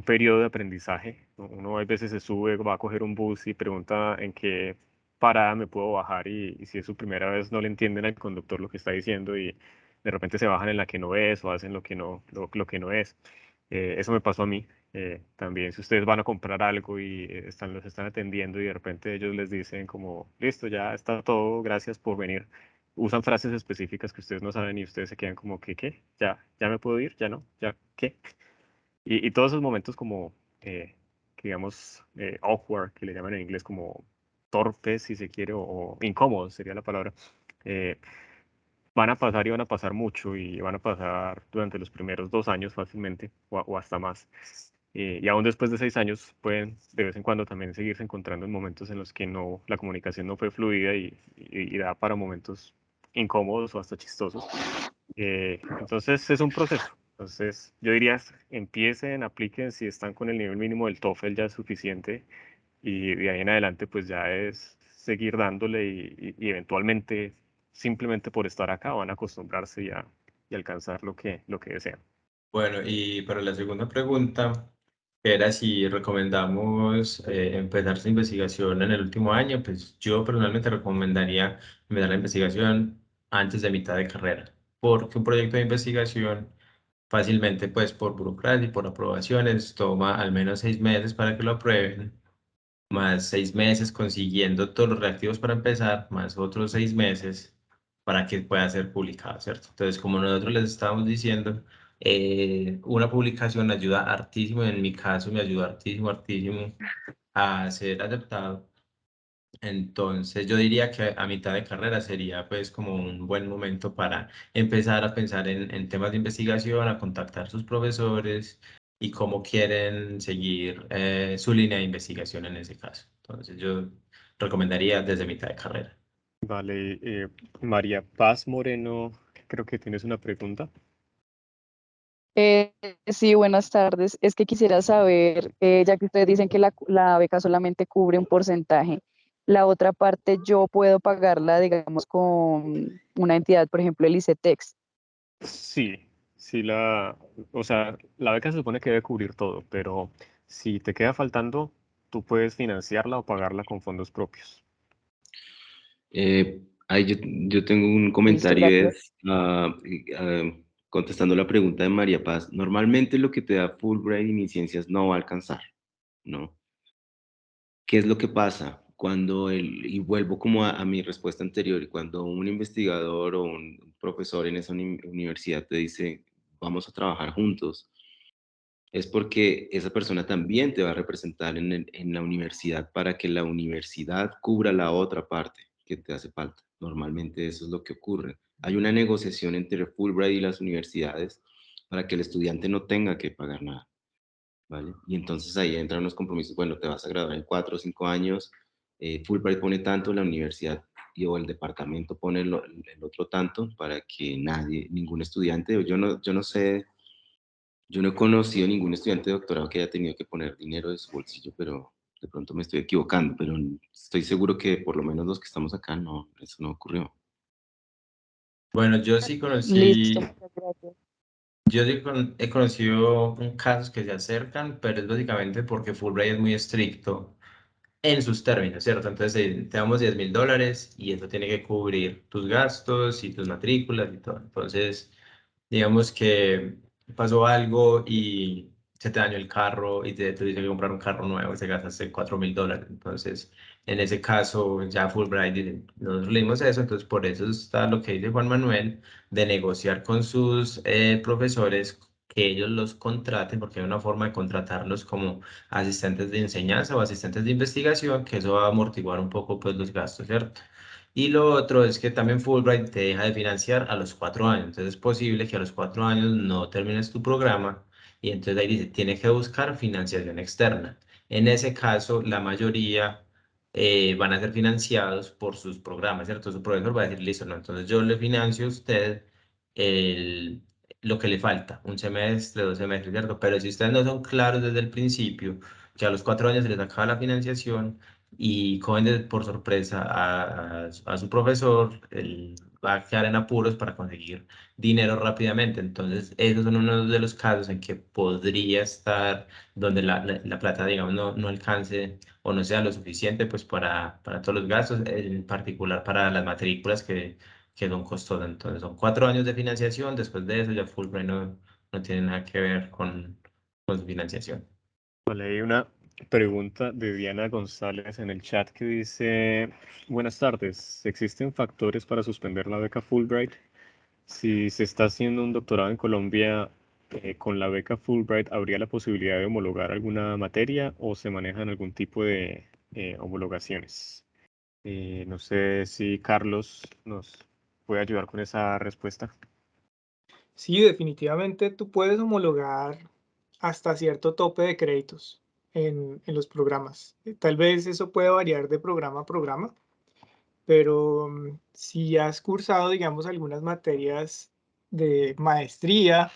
periodo de aprendizaje. Uno a veces se sube, va a coger un bus y pregunta en qué parada me puedo bajar y si es su primera vez no le entienden al conductor lo que está diciendo y de repente se bajan en la que no es o hacen lo que no es. Eso me pasó a mí. También si ustedes van a comprar algo y los están atendiendo y de repente ellos les dicen como, listo, ya está todo, gracias por venir, usan frases específicas que ustedes no saben y ustedes se quedan como, ¿qué? ¿Ya me puedo ir? ¿Ya no? ¿Ya qué? Y todos esos momentos como, que digamos, awkward, que le llaman en inglés como torpes, si se quiere, o incómodos sería la palabra, eh, van a pasar y van a pasar mucho y van a pasar durante los primeros 2 años fácilmente o hasta más. Y aún después de 6 años pueden de vez en cuando también seguirse encontrando en momentos en los que la comunicación no fue fluida y da para momentos incómodos o hasta chistosos. Entonces es un proceso. Entonces, yo diría, empiecen, apliquen, si están con el nivel mínimo del TOEFL ya es suficiente, y de ahí en adelante pues ya es seguir dándole y eventualmente, simplemente por estar acá, van a acostumbrarse y alcanzar lo que desean. Bueno, y para la segunda pregunta, era si recomendamos empezar su investigación en el último año, pues yo personalmente recomendaría empezar la investigación antes de mitad de carrera, porque un proyecto de investigación fácilmente, pues por burocracia y por aprobaciones, toma al menos 6 meses para que lo aprueben, más 6 meses consiguiendo todos los reactivos para empezar, más otros 6 meses para que pueda ser publicado, ¿cierto? Entonces, como nosotros les estábamos diciendo, una publicación ayuda hartísimo, en mi caso me ayuda hartísimo, hartísimo a ser aceptado. Entonces, yo diría que a mitad de carrera sería pues como un buen momento para empezar a pensar en temas de investigación, a contactar sus profesores y cómo quieren seguir su línea de investigación en ese caso. Entonces, yo recomendaría desde mitad de carrera. Vale, María Paz Moreno, creo que tienes una pregunta. Sí, buenas tardes. Es que quisiera saber, ya que ustedes dicen que la beca solamente cubre un porcentaje, la otra parte yo puedo pagarla, digamos, con una entidad, por ejemplo, el ICETEX. Sí, sí, o sea, la beca se supone que debe cubrir todo, pero si te queda faltando, tú puedes financiarla o pagarla con fondos propios. Ahí yo tengo un Listo, comentario, gracias. es contestando la pregunta de María Paz. Normalmente lo que te da Fulbright y mi ciencias no va a alcanzar, ¿no? ¿Qué es lo que pasa? Y vuelvo como a mi respuesta anterior, cuando un investigador o un profesor en esa universidad te dice, vamos a trabajar juntos, es porque esa persona también te va a representar en la universidad para que la universidad cubra la otra parte que te hace falta. Normalmente eso es lo que ocurre. Hay una negociación entre Fulbright y las universidades para que el estudiante no tenga que pagar nada, ¿vale? Y entonces ahí entran los compromisos. Bueno, te vas a graduar en 4 o 5 años, Fulbright pone tanto, la universidad o el departamento pone el otro tanto para que ningún estudiante, o yo no sé, yo no he conocido ningún estudiante de doctorado que haya tenido que poner dinero de su bolsillo, pero de pronto me estoy equivocando, pero estoy seguro que por lo menos los que estamos acá, no, eso no ocurrió. Bueno, yo sí Listo, conocí, muchas gracias. he conocido casos que se acercan, pero es básicamente porque Fulbright es muy estricto en sus términos, ¿cierto? Entonces te damos $10,000 y eso tiene que cubrir tus gastos y tus matrículas y todo. Entonces, digamos que pasó algo y se te dañó el carro y te tuviste que comprar un carro nuevo y te gastaste $4,000. Entonces, en ese caso, ya Fulbright dice, nosotros leímos eso, entonces por eso está lo que dice Juan Manuel, de negociar con sus profesores que ellos los contraten, porque hay una forma de contratarlos como asistentes de enseñanza o asistentes de investigación, que eso va a amortiguar un poco pues los gastos, ¿cierto? Y lo otro es que también Fulbright te deja de financiar a los 4 años. Entonces es posible que a los 4 años no termines tu programa y entonces ahí dice, tienes que buscar financiación externa. En ese caso, la mayoría van a ser financiados por sus programas, ¿cierto? Su profesor va a decir, listo, no, entonces yo le financio a usted el, lo que le falta, un semestre, 2 semestres, ¿cierto? Pero si ustedes no son claros desde el principio, que a los 4 años se les acaba la financiación, y cogen por sorpresa a su profesor, él va a quedar en apuros para conseguir dinero rápidamente. Entonces, esos son uno de los casos en que podría estar donde la plata, digamos, no alcance o no sea lo suficiente pues para todos los gastos, en particular para las matrículas que son costosas. Entonces, son 4 años de financiación, después de eso ya Fulbright no tiene nada que ver con su financiación. Vale, hay una pregunta de Diana González en el chat que dice, buenas tardes, ¿existen factores para suspender la beca Fulbright? Si se está haciendo un doctorado en Colombia con la beca Fulbright, ¿habría la posibilidad de homologar alguna materia o se manejan algún tipo de homologaciones? No sé si Carlos nos puede ayudar con esa respuesta. Sí, definitivamente tú puedes homologar hasta cierto tope de créditos en los programas. Tal vez eso puede variar de programa a programa, pero si has cursado, digamos, algunas materias de maestría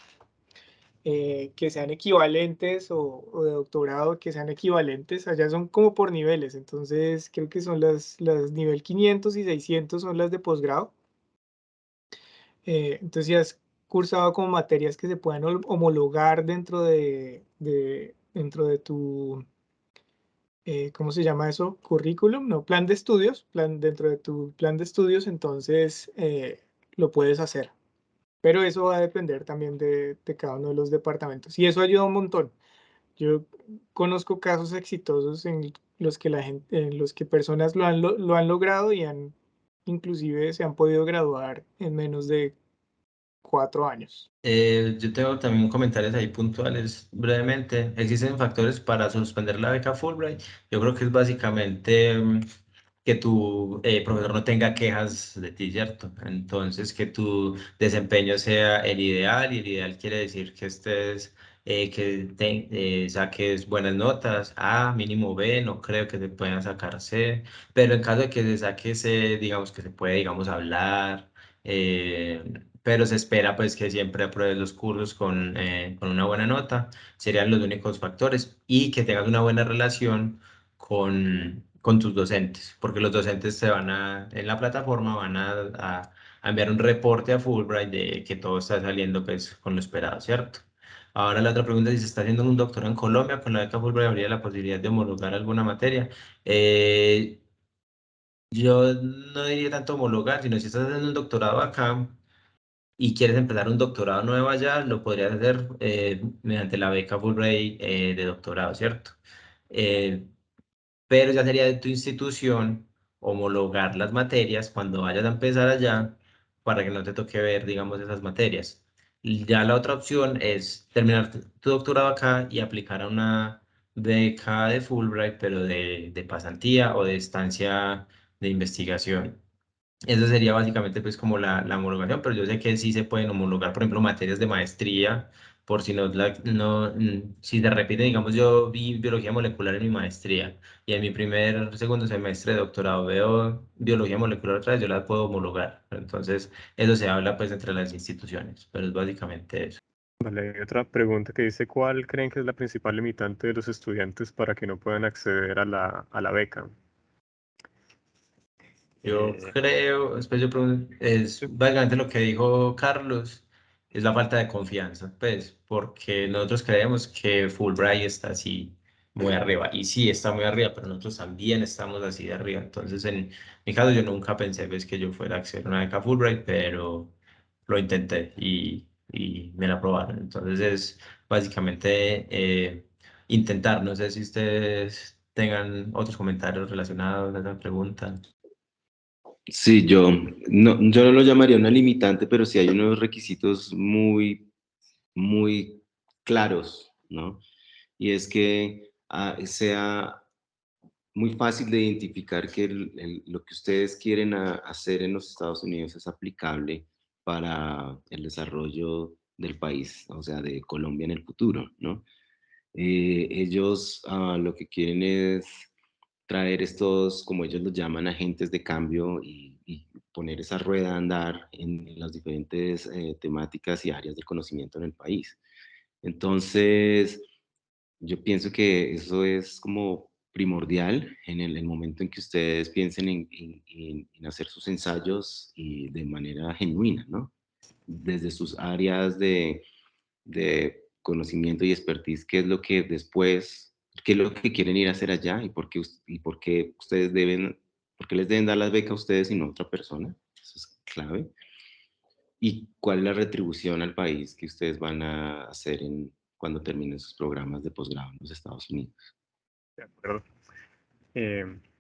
que sean equivalentes o de doctorado que sean equivalentes. Allá son como por niveles, entonces creo que son las nivel 500 y 600 son las de posgrado. Entonces si has cursado como materias que se puedan homologar dentro dentro de tu, ¿cómo se llama eso? Currículum, no, plan de estudios, dentro de tu plan de estudios, entonces lo puedes hacer. Pero eso va a depender también de cada uno de los departamentos. Y eso ayuda un montón. Yo conozco casos exitosos en los que en los que personas lo han logrado y inclusive se han podido graduar en menos de 4 años. Yo tengo también comentarios ahí puntuales brevemente. Existen factores para suspender la beca Fulbright. Yo creo que es básicamente que tu profesor no tenga quejas de ti, ¿cierto? Entonces, que tu desempeño sea el ideal, y el ideal quiere decir que saques buenas notas, A, mínimo B, no creo que se puedan sacar C, pero en caso de que se saque C, digamos que se puede, digamos, hablar. eh, pero se espera pues que siempre apruebes los cursos con una buena nota, serían los únicos factores, y que tengas una buena relación con tus docentes, porque los docentes en la plataforma van a enviar un reporte a Fulbright de que todo está saliendo pues con lo esperado, ¿cierto? Ahora la otra pregunta es si se está haciendo un doctorado en Colombia, con la beca Fulbright habría la posibilidad de homologar alguna materia. Yo no diría tanto homologar, sino si estás haciendo un doctorado acá y quieres empezar un doctorado nuevo allá, lo podrías hacer mediante la beca Fulbright de doctorado, ¿cierto? Eh, pero ya sería de tu institución homologar las materias cuando vayas a empezar allá para que no te toque ver, digamos, esas materias. Y ya la otra opción es terminar tu doctorado acá y aplicar a una beca de Fulbright, pero de pasantía o de estancia de investigación. Esa sería básicamente pues como la homologación, pero yo sé que sí se pueden homologar, por ejemplo, materias de maestría, por si si se repite, digamos, yo vi biología molecular en mi maestría y en mi segundo semestre de doctorado veo biología molecular otra vez, yo la puedo homologar. Entonces, eso se habla pues entre las instituciones, pero es básicamente eso. Vale, hay otra pregunta que dice, ¿cuál creen que es la principal limitante de los estudiantes para que no puedan acceder a la beca? Yo Eh, creo, después yo pregunto, es sí, básicamente lo que dijo Carlos, es la falta de confianza, pues, porque nosotros creemos que Fulbright está así muy arriba, y sí está muy arriba, pero nosotros también estamos así de arriba. Entonces, en mi caso, yo nunca pensé pues, que yo fuera a acceder a una beca Fulbright, pero lo intenté y me la aprobaron. Entonces, es básicamente intentar. No sé si ustedes tengan otros comentarios relacionados a esa pregunta. Sí, yo no lo llamaría una limitante, pero sí hay unos requisitos muy claros, ¿no? Y es que sea muy fácil de identificar que lo que ustedes quieren hacer en los Estados Unidos es aplicable para el desarrollo del país, o sea, de Colombia en el futuro, ¿no? Ellos lo que quieren es traer estos, como ellos los llaman, agentes de cambio y poner esa rueda a andar en las diferentes temáticas y áreas del conocimiento en el país. Entonces, yo pienso que eso es como primordial en el momento en que ustedes piensen en hacer sus ensayos y de manera genuina, ¿no? Desde sus áreas de conocimiento y expertise, qué es lo que después, qué es lo que quieren ir a hacer allá y por qué por qué les deben dar las becas a ustedes y no a otra persona. Eso es clave. Y cuál es la retribución al país que ustedes van a hacer cuando terminen sus programas de posgrado en los Estados Unidos. de acuerdo.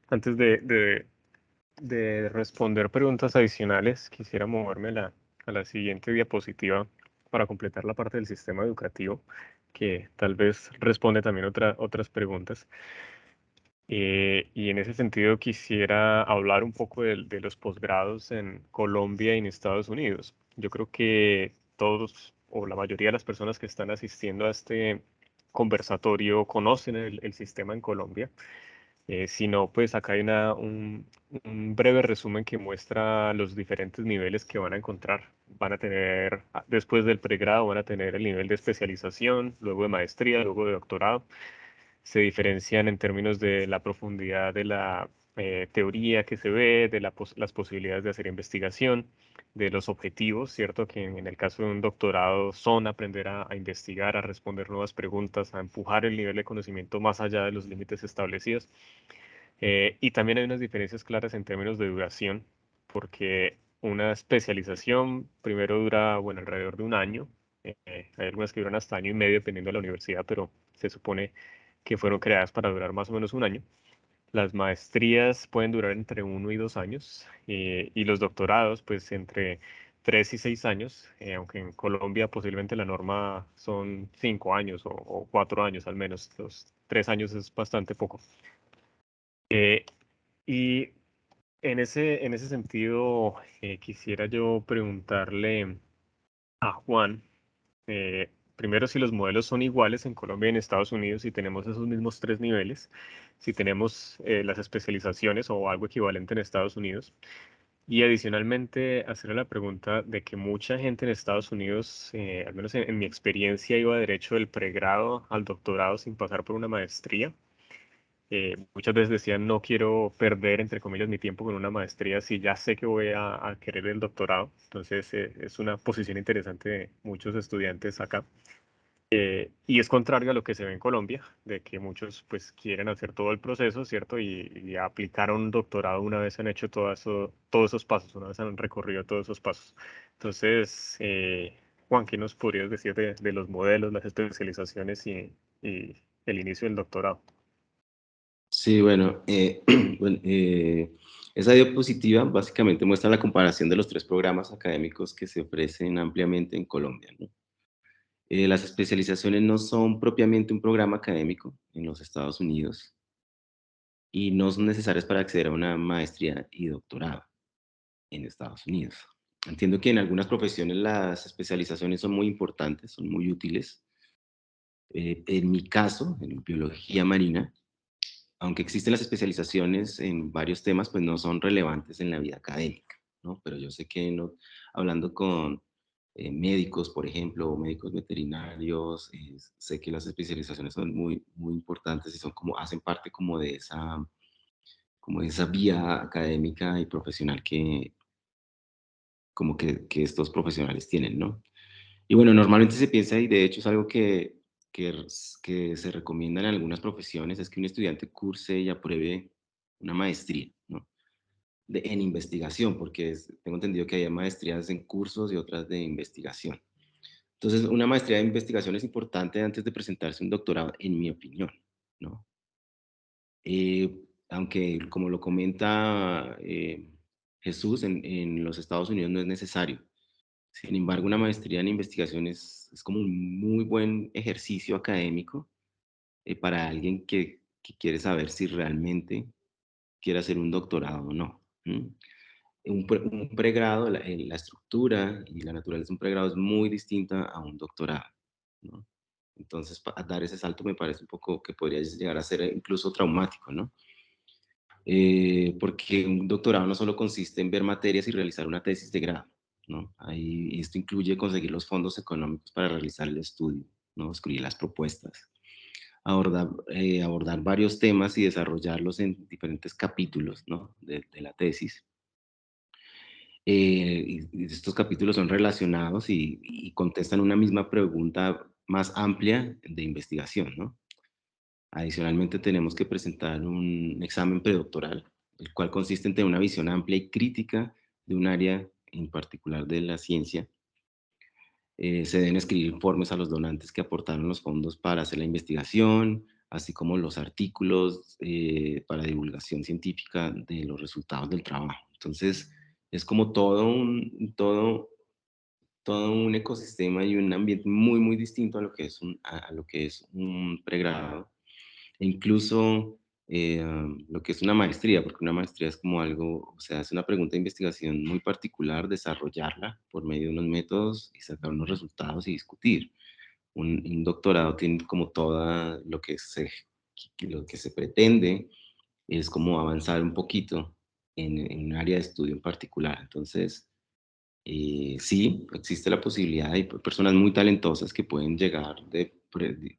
Antes de responder preguntas adicionales, quisiera moverme a la siguiente diapositiva para completar la parte del sistema educativo, que tal vez responde también otras preguntas. Y en ese sentido quisiera hablar un poco de los posgrados en Colombia y en Estados Unidos. Yo creo que todos o la mayoría de las personas que están asistiendo a este conversatorio conocen el sistema en Colombia. Si no, pues acá hay un breve resumen que muestra los diferentes niveles que van a encontrar. Van a tener, después del pregrado, van a tener el nivel de especialización, luego de maestría, luego de doctorado. Se diferencian en términos de la profundidad de la teoría que se ve, de las posibilidades de hacer investigación, de los objetivos, ¿cierto? Que en el caso de un doctorado son aprender a investigar, a responder nuevas preguntas, a empujar el nivel de conocimiento más allá de los límites establecidos. Y también hay unas diferencias claras en términos de duración, porque una especialización primero dura, bueno, alrededor de un año. Hay algunas que duran hasta año y medio, dependiendo de la universidad, pero se supone que fueron creadas para durar más o menos un año. Las maestrías pueden durar entre 1 y 2 años, y los doctorados, pues entre 3 y 6 años, aunque en Colombia posiblemente la norma son 5 años o 4 años al menos. Los 3 años es bastante poco. Y en ese sentido, quisiera yo preguntarle a Juan, primero si los modelos son iguales en Colombia y en Estados Unidos, si tenemos esos mismos 3 niveles, si tenemos las especializaciones o algo equivalente en Estados Unidos. Y adicionalmente, hacerle la pregunta de que mucha gente en Estados Unidos, al menos en mi experiencia, iba derecho del pregrado al doctorado sin pasar por una maestría. Muchas veces decían, no quiero perder, entre comillas, mi tiempo con una maestría si ya sé que voy a querer el doctorado. Entonces, es una posición interesante de muchos estudiantes acá. Y es contrario a lo que se ve en Colombia, de que muchos pues quieren hacer todo el proceso, ¿cierto? Y aplicar un doctorado una vez han hecho todos esos pasos, una vez han recorrido todos esos pasos. Entonces, Juan, ¿qué nos podrías decir de los modelos, las especializaciones y el inicio del doctorado? Sí, bueno, bueno, esa diapositiva básicamente muestra la comparación de los 3 programas académicos que se ofrecen ampliamente en Colombia, ¿no? Las especializaciones no son propiamente un programa académico en los Estados Unidos y no son necesarias para acceder a una maestría y doctorado en Estados Unidos. Entiendo que en algunas profesiones las especializaciones son muy importantes, son muy útiles. En mi caso, en biología marina, aunque existen las especializaciones en varios temas, pues no son relevantes en la vida académica, ¿no? Pero yo sé que hablando con médicos, por ejemplo, o médicos veterinarios, sé que las especializaciones son muy, muy importantes y son como, hacen parte como de esa vía académica y profesional que estos profesionales tienen, ¿no? Y bueno, normalmente se piensa, y de hecho es algo que se recomienda en algunas profesiones, es que un estudiante curse y apruebe una maestría, ¿no? En investigación, porque tengo entendido que hay maestrías en cursos y otras de investigación. Entonces, una maestría de investigación es importante antes de presentarse un doctorado, en mi opinión, ¿no? Aunque, como lo comenta Jesús, en los Estados Unidos no es necesario. Sin embargo, una maestría en investigación es como un muy buen ejercicio académico para alguien que quiere saber si realmente quiere hacer un doctorado o no. Un pregrado, la estructura y la naturaleza de un pregrado es muy distinta a un doctorado, ¿no? Entonces, dar ese salto me parece un poco que podría llegar a ser incluso traumático, ¿no? Porque un doctorado no solo consiste en ver materias y realizar una tesis de grado, ¿no? Esto incluye conseguir los fondos económicos para realizar el estudio, ¿no? Escribir las propuestas, abordar varios temas y desarrollarlos en diferentes capítulos, ¿no? de la tesis. Y estos capítulos son relacionados y contestan una misma pregunta más amplia de investigación, ¿no? Adicionalmente, tenemos que presentar un examen predoctoral, el cual consiste en tener una visión amplia y crítica de un área en particular de la ciencia. Se deben escribir informes a los donantes que aportaron los fondos para hacer la investigación, así como los artículos para divulgación científica de los resultados del trabajo. Entonces, es como todo un ecosistema y un ambiente muy, muy distinto a lo que a lo que es un pregrado, e incluso lo que es una maestría, porque una maestría es como algo, o sea, es una pregunta de investigación muy particular, desarrollarla por medio de unos métodos y sacar unos resultados y discutir. Un doctorado tiene como todo lo que se pretende es como avanzar un poquito en un área de estudio en particular. Entonces, sí, existe la posibilidad, hay personas muy talentosas que pueden llegar de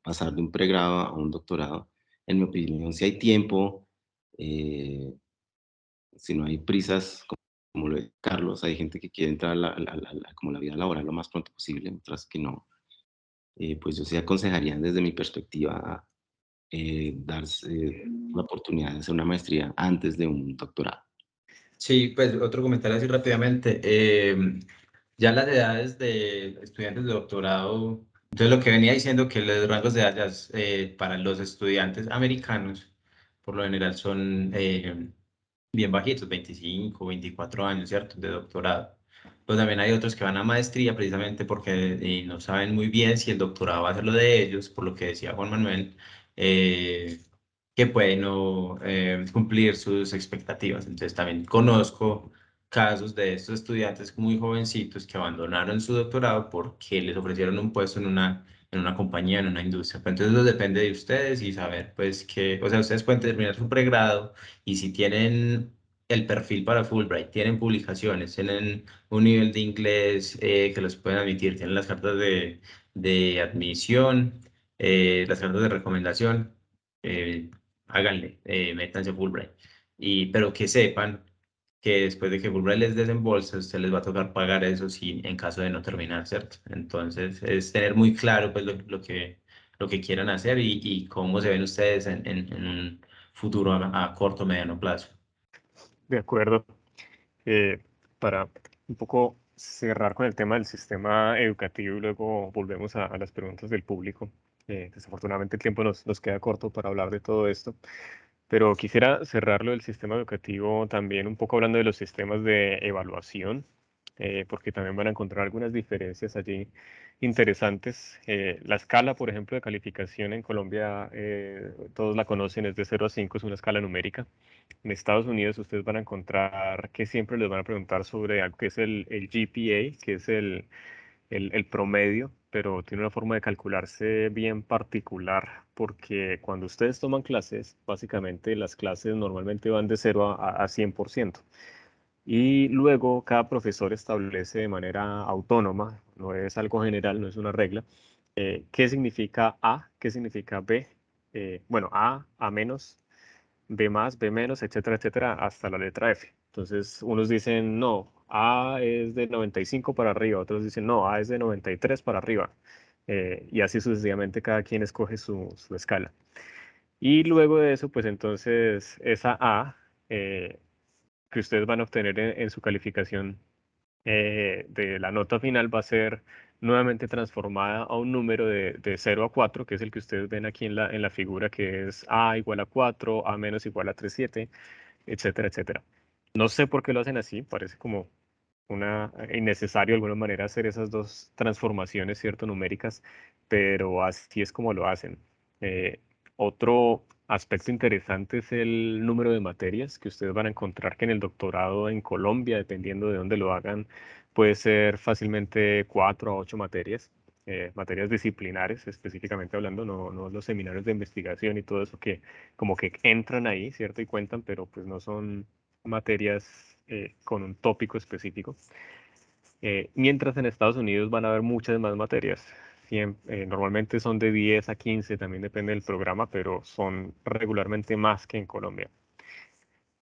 pasar de un pregrado a un doctorado. En mi opinión, si hay tiempo, si no hay prisas, como lo de Carlos, hay gente que quiere entrar como la vida laboral lo más pronto posible, mientras que no. Pues yo sí aconsejaría desde mi perspectiva darse la oportunidad de hacer una maestría antes de un doctorado. Sí, pues otro comentario así rápidamente. Ya las edades de estudiantes de doctorado, entonces lo que venía diciendo que los rangos de edad para los estudiantes americanos por lo general son bien bajitos, 25, 24 años, ¿cierto? De doctorado. Pues también hay otros que van a maestría precisamente porque no saben muy bien si el doctorado va a ser lo de ellos, por lo que decía Juan Manuel, que pueden no cumplir sus expectativas. Entonces también conozco casos de estos estudiantes muy jovencitos que abandonaron su doctorado porque les ofrecieron un puesto en una compañía, en una industria. Pero entonces eso depende de ustedes y saber, pues, que, o sea, ustedes pueden terminar su pregrado y si tienen el perfil para Fulbright, tienen publicaciones, tienen un nivel de inglés que los pueden admitir, tienen las cartas de admisión, las cartas de recomendación, eh, háganle, métanse a Fulbright. Pero que sepan que después de que Fulbright les desembolse, usted les va a tocar pagar eso si, en caso de no terminar, ¿cierto? Entonces, es tener muy claro pues, lo que quieran hacer y cómo se ven ustedes en un futuro a corto o mediano plazo. De acuerdo. Para un poco cerrar con el tema del sistema educativo y luego volvemos a las preguntas del público. Desafortunadamente el tiempo nos queda corto para hablar de todo esto, pero quisiera cerrarlo del sistema educativo también un poco hablando de los sistemas de evaluación, porque también van a encontrar algunas diferencias allí interesantes. La escala, por ejemplo, de calificación en Colombia, todos la conocen, es de 0 a 5, es una escala numérica. En Estados Unidos ustedes van a encontrar que siempre les van a preguntar sobre algo que es el GPA, que es el promedio, pero tiene una forma de calcularse bien particular, porque cuando ustedes toman clases, básicamente las clases normalmente van de 0 a 100%. Y luego cada profesor establece de manera autónoma, no es algo general, no es una regla, qué significa A, qué significa B, bueno, A menos, B más, B menos, etcétera, etcétera, hasta la letra F. Entonces, unos dicen, no, A es de 95 para arriba, otros dicen, no, A es de 93 para arriba. Y así sucesivamente cada quien escoge su escala. Y luego de eso, pues entonces esa A que ustedes van a obtener en su calificación de la nota final va a ser nuevamente transformada a un número de 0 a 4, que es el que ustedes ven aquí en la figura, que es A igual a 4, A menos igual a 3,7, etcétera, etcétera. No sé por qué lo hacen así, parece como innecesario de alguna manera hacer esas dos transformaciones, ¿cierto? Numéricas, pero así es como lo hacen. Eh, Otro aspecto interesante es el número de materias que ustedes van a encontrar que en el doctorado en Colombia, dependiendo de dónde lo hagan, puede ser fácilmente 4 a 8 materias. Materias disciplinares, específicamente hablando, no los seminarios de investigación y todo eso que como que entran ahí, ¿cierto? Y cuentan, pero pues no son materias con un tópico específico. Mientras en Estados Unidos van a haber muchas más materias. Normalmente son de 10 a 15, también depende del programa, pero son regularmente más que en Colombia.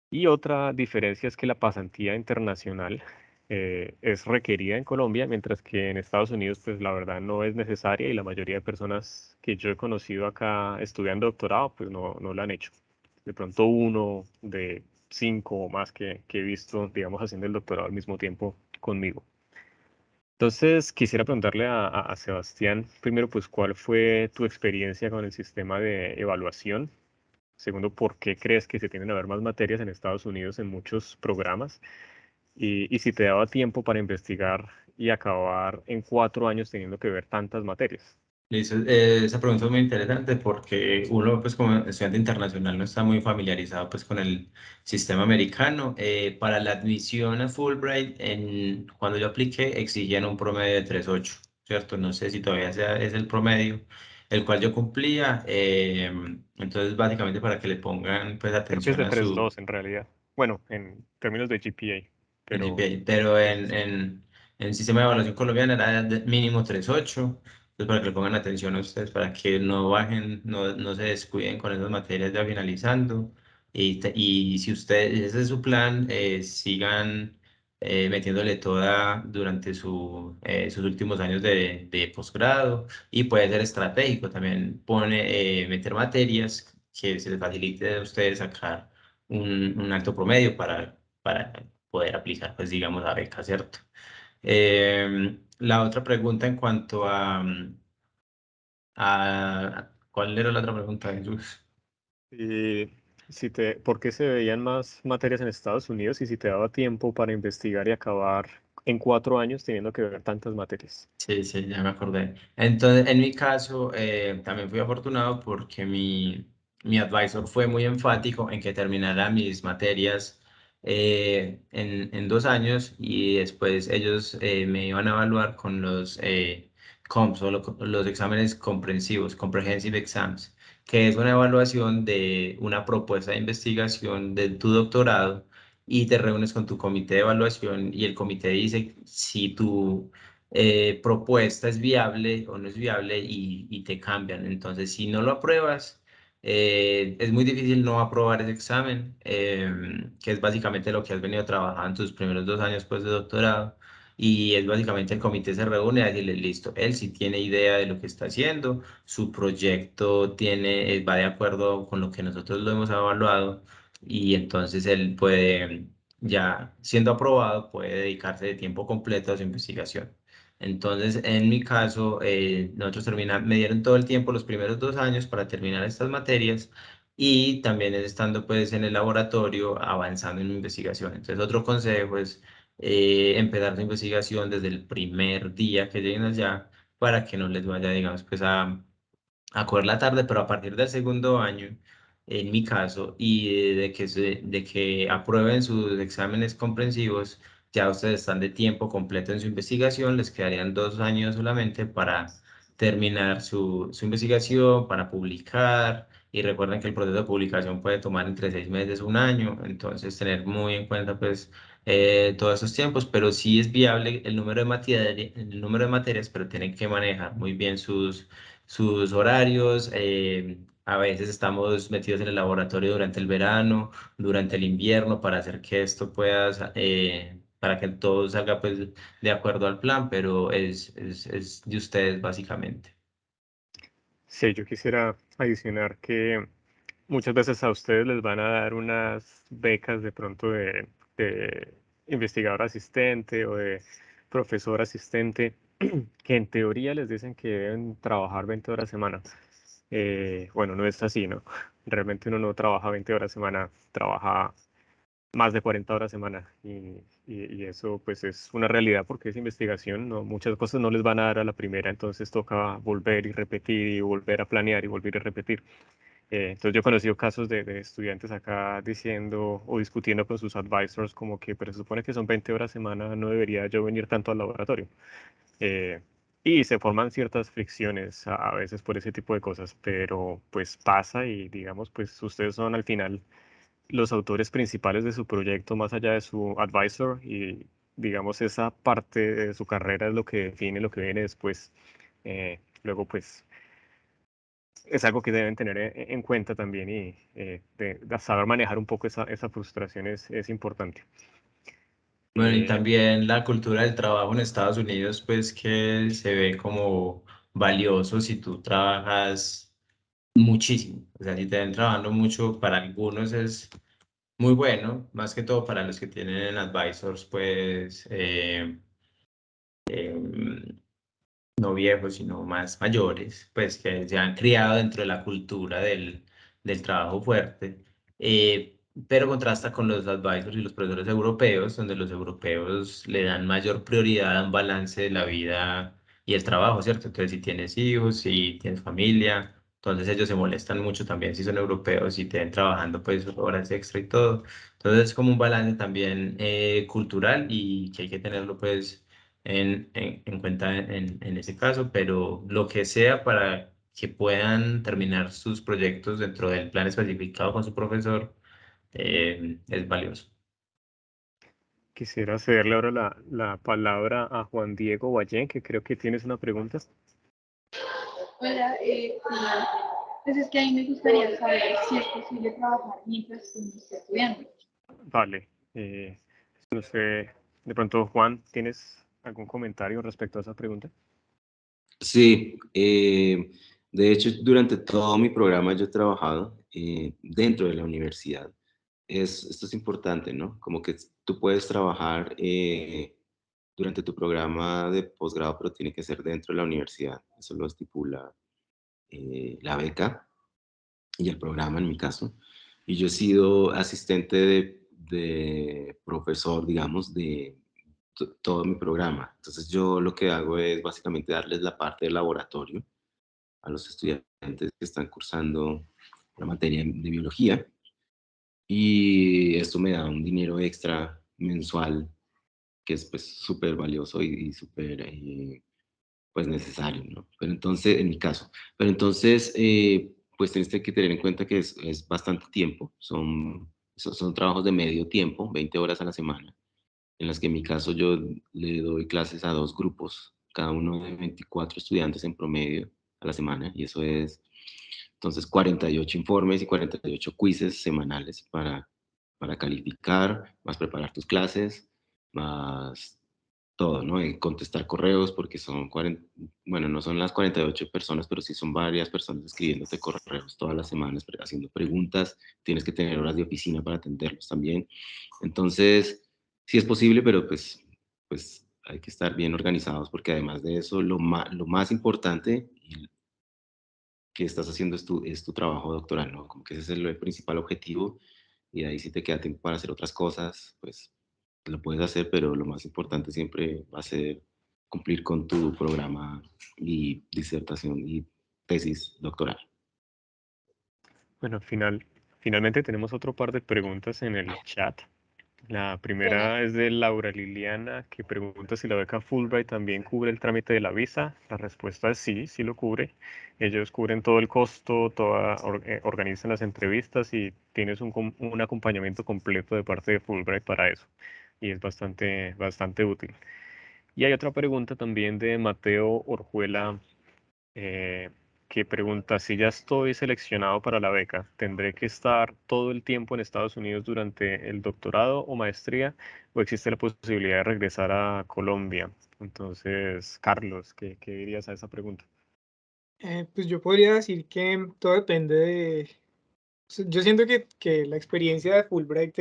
Y otra diferencia es que la pasantía internacional es requerida en Colombia, mientras que en Estados Unidos, pues la verdad no es necesaria y la mayoría de personas que yo he conocido acá estudiando doctorado, pues no la han hecho. De pronto uno de 5 o más que he visto, digamos, haciendo el doctorado al mismo tiempo conmigo. Entonces, quisiera preguntarle a Sebastián, primero, pues, ¿cuál fue tu experiencia con el sistema de evaluación? Segundo, ¿por qué crees que se tienen a ver más materias en Estados Unidos en muchos programas? Y si te daba tiempo para investigar y acabar en 4 años teniendo que ver tantas materias. Listo, esa pregunta es muy interesante porque uno, pues como estudiante internacional, no está muy familiarizado pues con el sistema americano. Para la admisión a Fulbright, cuando yo apliqué, exigían un promedio de 3.8, ¿cierto? No sé si todavía es el promedio, el cual yo cumplía. Entonces, básicamente para que le pongan pues Creo que es atención de a su 3.2 en realidad. Bueno, en términos de GPA, en pero GPA, pero sí, sí, sí. en el sistema de evaluación colombiano era de mínimo 3.8. Entonces, para que le pongan atención a ustedes, para que no bajen, no se descuiden con esas materias ya finalizando. Y si ustedes, ese es su plan, sigan metiéndole toda durante sus últimos años de posgrado, y puede ser estratégico. También meter materias que se les facilite a ustedes sacar un alto promedio para poder aplicar, pues digamos, a beca, ¿cierto? La otra pregunta en cuanto ¿cuál era la otra pregunta, Jesús? Y ¿por qué se veían más materias en Estados Unidos y si te daba tiempo para investigar y acabar en 4 años teniendo que ver tantas materias? Sí, sí, ya me acordé. Entonces, en mi caso, también fui afortunado porque mi advisor fue muy enfático en que terminara mis materias en 2 años, y después ellos me iban a evaluar con los COMS, o los exámenes comprensivos, Comprehensive Exams, que es una evaluación de una propuesta de investigación de tu doctorado, y te reúnes con tu comité de evaluación y el comité dice si tu propuesta es viable o no es viable, y te cambian. Entonces, si no lo apruebas, es muy difícil no aprobar ese examen, que es básicamente lo que has venido trabajando en tus primeros 2 años pues, de doctorado. Y es básicamente el comité se reúne a decirle, listo, él sí tiene idea de lo que está haciendo, su proyecto va de acuerdo con lo que nosotros lo hemos evaluado, y entonces él puede, ya siendo aprobado, puede dedicarse de tiempo completo a su investigación. Entonces, en mi caso, me dieron todo el tiempo los primeros 2 años para terminar estas materias, y también estando pues en el laboratorio avanzando en mi investigación. Entonces, otro consejo es empezar su investigación desde el primer día que lleguen allá, para que no les vaya, digamos, pues a coger la tarde, pero a partir del segundo año, en mi caso, y de que aprueben sus exámenes comprensivos, ya ustedes están de tiempo completo en su investigación, les quedarían 2 años solamente para terminar su investigación, para publicar, y recuerden que el proceso de publicación puede tomar entre 6 meses, un año. Entonces tener muy en cuenta pues todos esos tiempos, pero sí es viable el número de materias, pero tienen que manejar muy bien sus horarios. A veces estamos metidos en el laboratorio durante el verano, durante el invierno, para hacer que esto para que todo salga pues de acuerdo al plan, pero es de ustedes básicamente. Sí, yo quisiera adicionar que muchas veces a ustedes les van a dar unas becas de pronto de investigador asistente o de profesor asistente, que en teoría les dicen que deben trabajar 20 horas a semana. Bueno, no es así, ¿no? Realmente uno no trabaja 20 horas a semana, trabaja más de 40 horas a semana y eso pues es una realidad porque es investigación, ¿no? Muchas cosas no les van a dar a la primera, entonces toca volver y repetir y volver a planear y volver y repetir. Entonces yo he conocido casos de estudiantes acá diciendo o discutiendo con sus advisors como que, pero se supone que son 20 horas a semana, no debería yo venir tanto al laboratorio. Eh, y se forman ciertas fricciones a veces por ese tipo de cosas, pero pues pasa y digamos, pues ustedes son al final los autores principales de su proyecto más allá de su advisor y digamos esa parte de su carrera es lo que define lo que viene después. Luego pues es algo que deben tener en cuenta también y de saber manejar un poco esa frustración es importante. Bueno, y Eh, también la cultura del trabajo en Estados Unidos, pues que se ve como valioso si tú trabajas muchísimo. O sea, si te ven trabajando mucho, para algunos es muy bueno, más que todo para los que tienen advisors, pues no viejos, sino más mayores, pues que se han criado dentro de la cultura del trabajo fuerte. eh, pero contrasta con los advisors y los profesores europeos, donde los europeos le dan mayor prioridad a un balance de la vida y el trabajo, ¿cierto? Entonces, si tienes hijos, si tienes familia, entonces ellos se molestan mucho también si son europeos y te ven trabajando pues horas extra y todo. Entonces, es como un balance también cultural, y que hay que tenerlo pues en cuenta en ese caso, pero lo que sea para que puedan terminar sus proyectos dentro del plan especificado con su profesor es valioso. Quisiera cederle ahora la palabra a Juan Diego Ballén, que creo que tienes una pregunta. Hola, pues es que a mí me gustaría saber si es posible trabajar mientras uno esté estudiando. Vale. No sé, de pronto, Juan, ¿tienes algún comentario respecto a esa pregunta? Sí, de hecho, durante todo mi programa yo he trabajado dentro de la universidad. Esto es importante, ¿no? Como que tú puedes trabajar durante tu programa de posgrado, pero tiene que ser dentro de la universidad. Eso lo estipula la beca y el programa en mi caso. Y yo he sido asistente de profesor, digamos, de todo mi programa. Entonces yo lo que hago es básicamente darles la parte del laboratorio a los estudiantes que están cursando la materia de biología, y esto me da un dinero extra mensual que es pues súper valioso y súper pues necesario, ¿no? Pero entonces, en mi caso, pero entonces pues tienes que tener en cuenta que es bastante tiempo, son trabajos de medio tiempo, 20 horas a la semana, en las que en mi caso yo le doy clases a 2 grupos, cada uno de 24 estudiantes en promedio a la semana, y eso es entonces 48 informes y 48 quizzes semanales para calificar, más preparar tus clases, más todo, ¿no? Y contestar correos, porque son 40, bueno, no son las 48 personas, pero sí son varias personas escribiéndote correos todas las semanas, haciendo preguntas, tienes que tener horas de oficina para atenderlos también. Entonces, sí es posible, pero pues hay que estar bien organizados, porque además de eso, lo más importante que estás haciendo es tu trabajo doctoral, ¿no? Como que ese es el principal objetivo, y ahí si te queda tiempo para hacer otras cosas, pues lo puedes hacer, pero lo más importante siempre va a ser cumplir con tu programa y disertación y tesis doctoral. Bueno, finalmente tenemos otro par de preguntas en el chat. La primera es de Laura Liliana, que pregunta si la beca Fulbright también cubre el trámite de la visa. La respuesta es sí, sí lo cubre. Ellos cubren todo el costo, organizan las entrevistas y tienes un acompañamiento completo de parte de Fulbright para eso. Y es bastante útil. Y hay otra pregunta también de Mateo Orjuela, eh, que pregunta: si ya estoy seleccionado para la beca, ¿tendré que estar todo el tiempo en Estados Unidos durante el doctorado o maestría, o existe la posibilidad de regresar a Colombia? Entonces, Carlos, ¿qué dirías a esa pregunta? Pues yo podría decir que todo depende de... Yo siento que la experiencia de Fulbright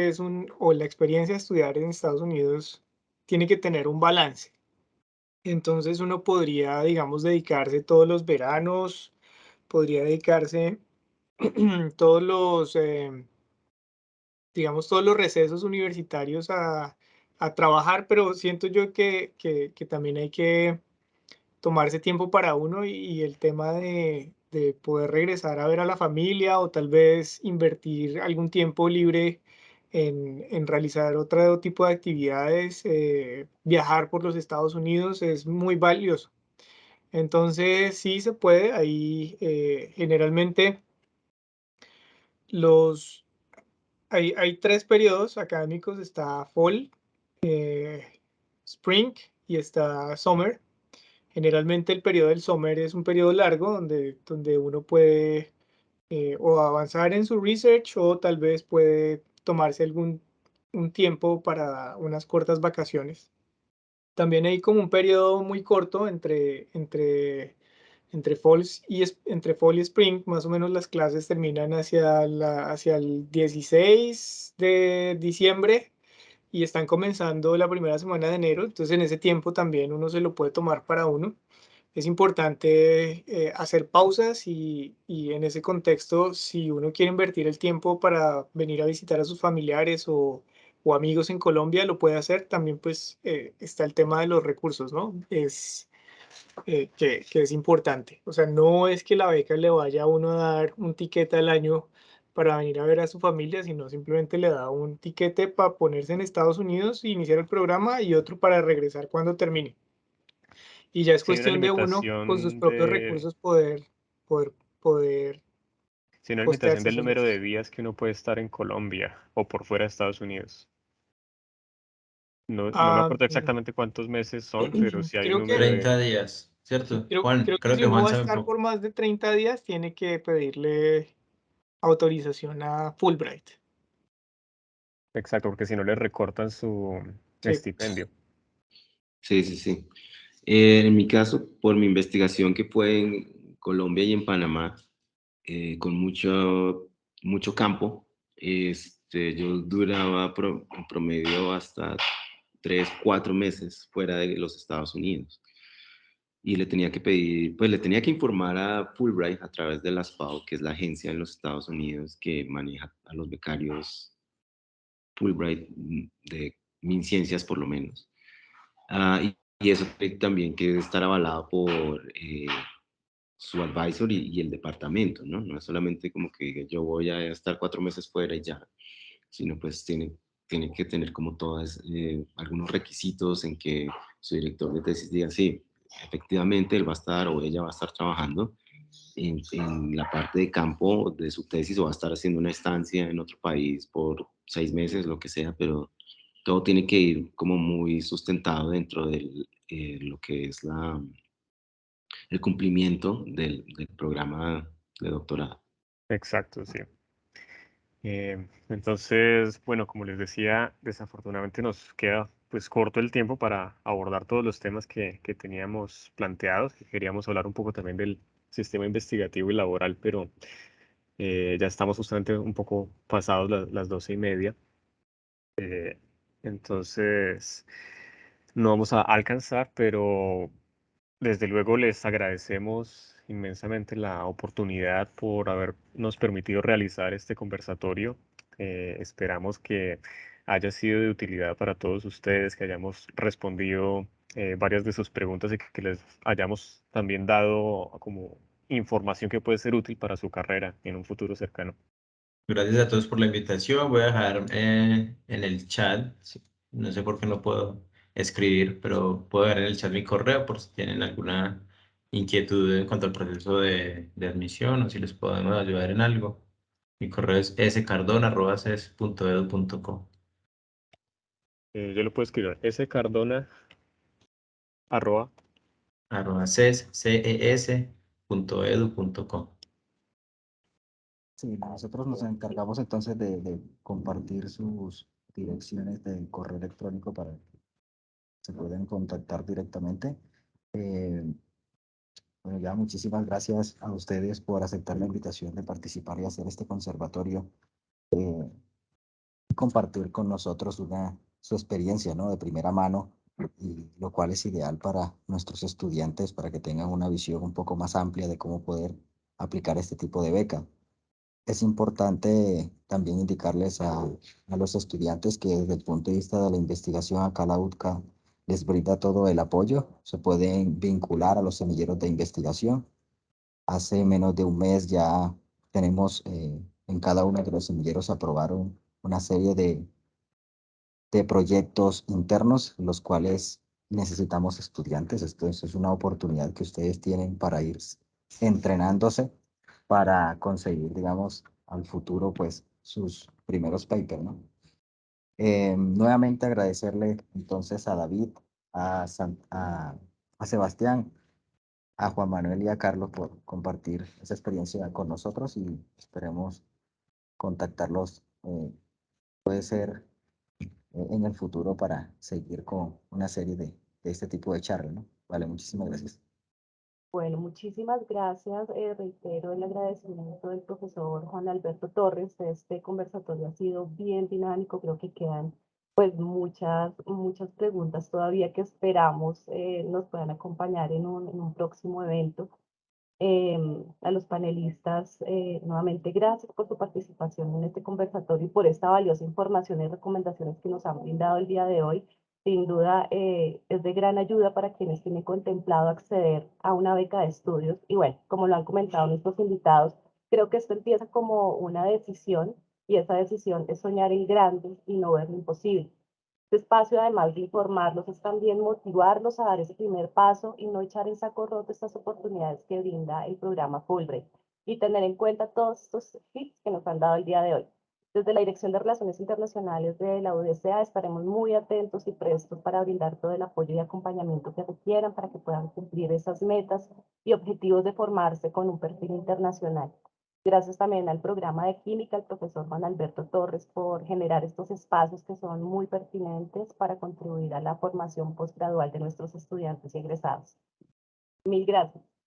o la experiencia de estudiar en Estados Unidos tiene que tener un balance. Entonces uno podría, digamos, dedicarse todos los veranos, podría dedicarse todos los, digamos, todos los recesos universitarios a trabajar, pero siento yo que también hay que tomarse tiempo para uno, y el tema de poder regresar a ver a la familia, o tal vez invertir algún tiempo libre en realizar otro tipo de actividades, viajar por los Estados Unidos es muy valioso. Entonces sí se puede, ahí generalmente los, hay 3 periodos académicos: está fall, spring y está summer. Generalmente el periodo del summer es un periodo largo donde uno puede o avanzar en su research, o tal vez puede tomarse un tiempo para unas cortas vacaciones. También hay como un periodo muy corto entre fall y spring. Más o menos las clases terminan hacia el 16 de diciembre y están comenzando la primera semana de enero. Entonces en ese tiempo también uno se lo puede tomar para uno. Es importante hacer pausas, y en ese contexto, si uno quiere invertir el tiempo para venir a visitar a sus familiares o amigos en Colombia, lo puede hacer. También pues está el tema de los recursos, ¿no? Que es importante. O sea, no es que la beca le vaya a uno a dar un tiquete al año para venir a ver a su familia, sino simplemente le da un tiquete para ponerse en Estados Unidos e iniciar el programa, y otro para regresar cuando termine. Y ya es Si hay una cuestión de uno con sus limitación propios de... recursos poder poder Si una limitación costearse del sus número de gastos. días que uno puede estar en Colombia o por fuera de Estados Unidos. No me acuerdo No. exactamente cuántos meses son, pero si hay un Creo número que, 30 de... días, sí, ¿cierto? creo Juan, que creo si que uno Juan va a sabe un estar poco. por más de 30 días, tiene que pedirle autorización a Fulbright. Exacto, porque si no le recortan su Sí. estipendio. Sí, sí, sí. En mi caso, por mi investigación que fue en Colombia y en Panamá, con mucho campo, yo duraba en promedio hasta 3, 4 meses fuera de los Estados Unidos. Y le tenía que pedir, pues le tenía que informar a Fulbright a través de la SPAO, que es la agencia en los Estados Unidos que maneja a los becarios Fulbright de MinCiencias por lo menos. Y eso tiene también que estar avalado por su advisor y el departamento, ¿no? No es solamente como que yo voy a estar 4 meses fuera y ya, sino pues tiene que tener como todas algunos requisitos en que su director de tesis diga, sí, efectivamente él va a estar o ella va a estar trabajando en la parte de campo de su tesis o va a estar haciendo una estancia en otro país por 6 meses, lo que sea, pero todo tiene que ir como muy sustentado dentro de lo que es el cumplimiento del programa de doctorado. Exacto, sí. Entonces, bueno, como les decía, desafortunadamente nos queda pues corto el tiempo para abordar todos los temas que teníamos planteados, que queríamos hablar un poco también del sistema investigativo y laboral, pero ya estamos justamente un poco pasados las 12:30. Entonces, no vamos a alcanzar, pero desde luego les agradecemos inmensamente la oportunidad por habernos permitido realizar este conversatorio. Esperamos que haya sido de utilidad para todos ustedes, que hayamos respondido varias de sus preguntas y que les hayamos también dado como información que puede ser útil para su carrera en un futuro cercano. Gracias a todos por la invitación. Voy a dejar en el chat, sí, no sé por qué no puedo escribir, pero puedo dejar en el chat mi correo por si tienen alguna inquietud en cuanto al proceso de admisión o si les podemos ayudar en algo. Mi correo es scardona@ces.edu.co. Yo lo puedo escribir, scardona, arroba. ces.edu.co. Sí, nosotros nos encargamos entonces de compartir sus direcciones de correo electrónico para que se puedan contactar directamente. Bueno, ya muchísimas gracias a ustedes por aceptar la invitación de participar y hacer este conservatorio y compartir con nosotros su experiencia, ¿no? De primera mano, y lo cual es ideal para nuestros estudiantes, para que tengan una visión un poco más amplia de cómo poder aplicar este tipo de beca. Es importante también indicarles a los estudiantes que desde el punto de vista de la investigación acá la UTCA les brinda todo el apoyo. Se pueden vincular a los semilleros de investigación. Hace menos de un mes ya tenemos en cada uno de los semilleros se aprobaron una serie de proyectos internos, los cuales necesitamos estudiantes. Esto es una oportunidad que ustedes tienen para ir entrenándose para conseguir, digamos, al futuro, pues, sus primeros papers, ¿no? Nuevamente agradecerle entonces a David, a Sebastián, a Juan Manuel y a Carlos por compartir esa experiencia con nosotros y esperemos contactarlos, puede ser en el futuro para seguir con una serie de este tipo de charlas, ¿no? Vale, muchísimas gracias. Bueno, muchísimas gracias. Reitero el agradecimiento del profesor Juan Alberto Torres. Este conversatorio ha sido bien dinámico. Creo que quedan pues muchas preguntas todavía que esperamos nos puedan acompañar en un próximo evento. A los panelistas, nuevamente gracias por su participación en este conversatorio y por esta valiosa información y recomendaciones que nos han brindado el día de hoy. Sin duda, es de gran ayuda para quienes tienen contemplado acceder a una beca de estudios. Y bueno, como lo han comentado nuestros invitados, creo que esto empieza como una decisión y esa decisión es soñar en grande y no ver lo imposible. Este espacio, además de informarlos, es también motivarlos a dar ese primer paso y no echar en saco roto estas oportunidades que brinda el programa Fulbright y tener en cuenta todos estos tips que nos han dado el día de hoy. Desde la Dirección de Relaciones Internacionales de la UDCA estaremos muy atentos y prestos para brindar todo el apoyo y acompañamiento que requieran para que puedan cumplir esas metas y objetivos de formarse con un perfil internacional. Gracias también al programa de química, al profesor Juan Alberto Torres, por generar estos espacios que son muy pertinentes para contribuir a la formación postgradual de nuestros estudiantes y egresados. Mil gracias.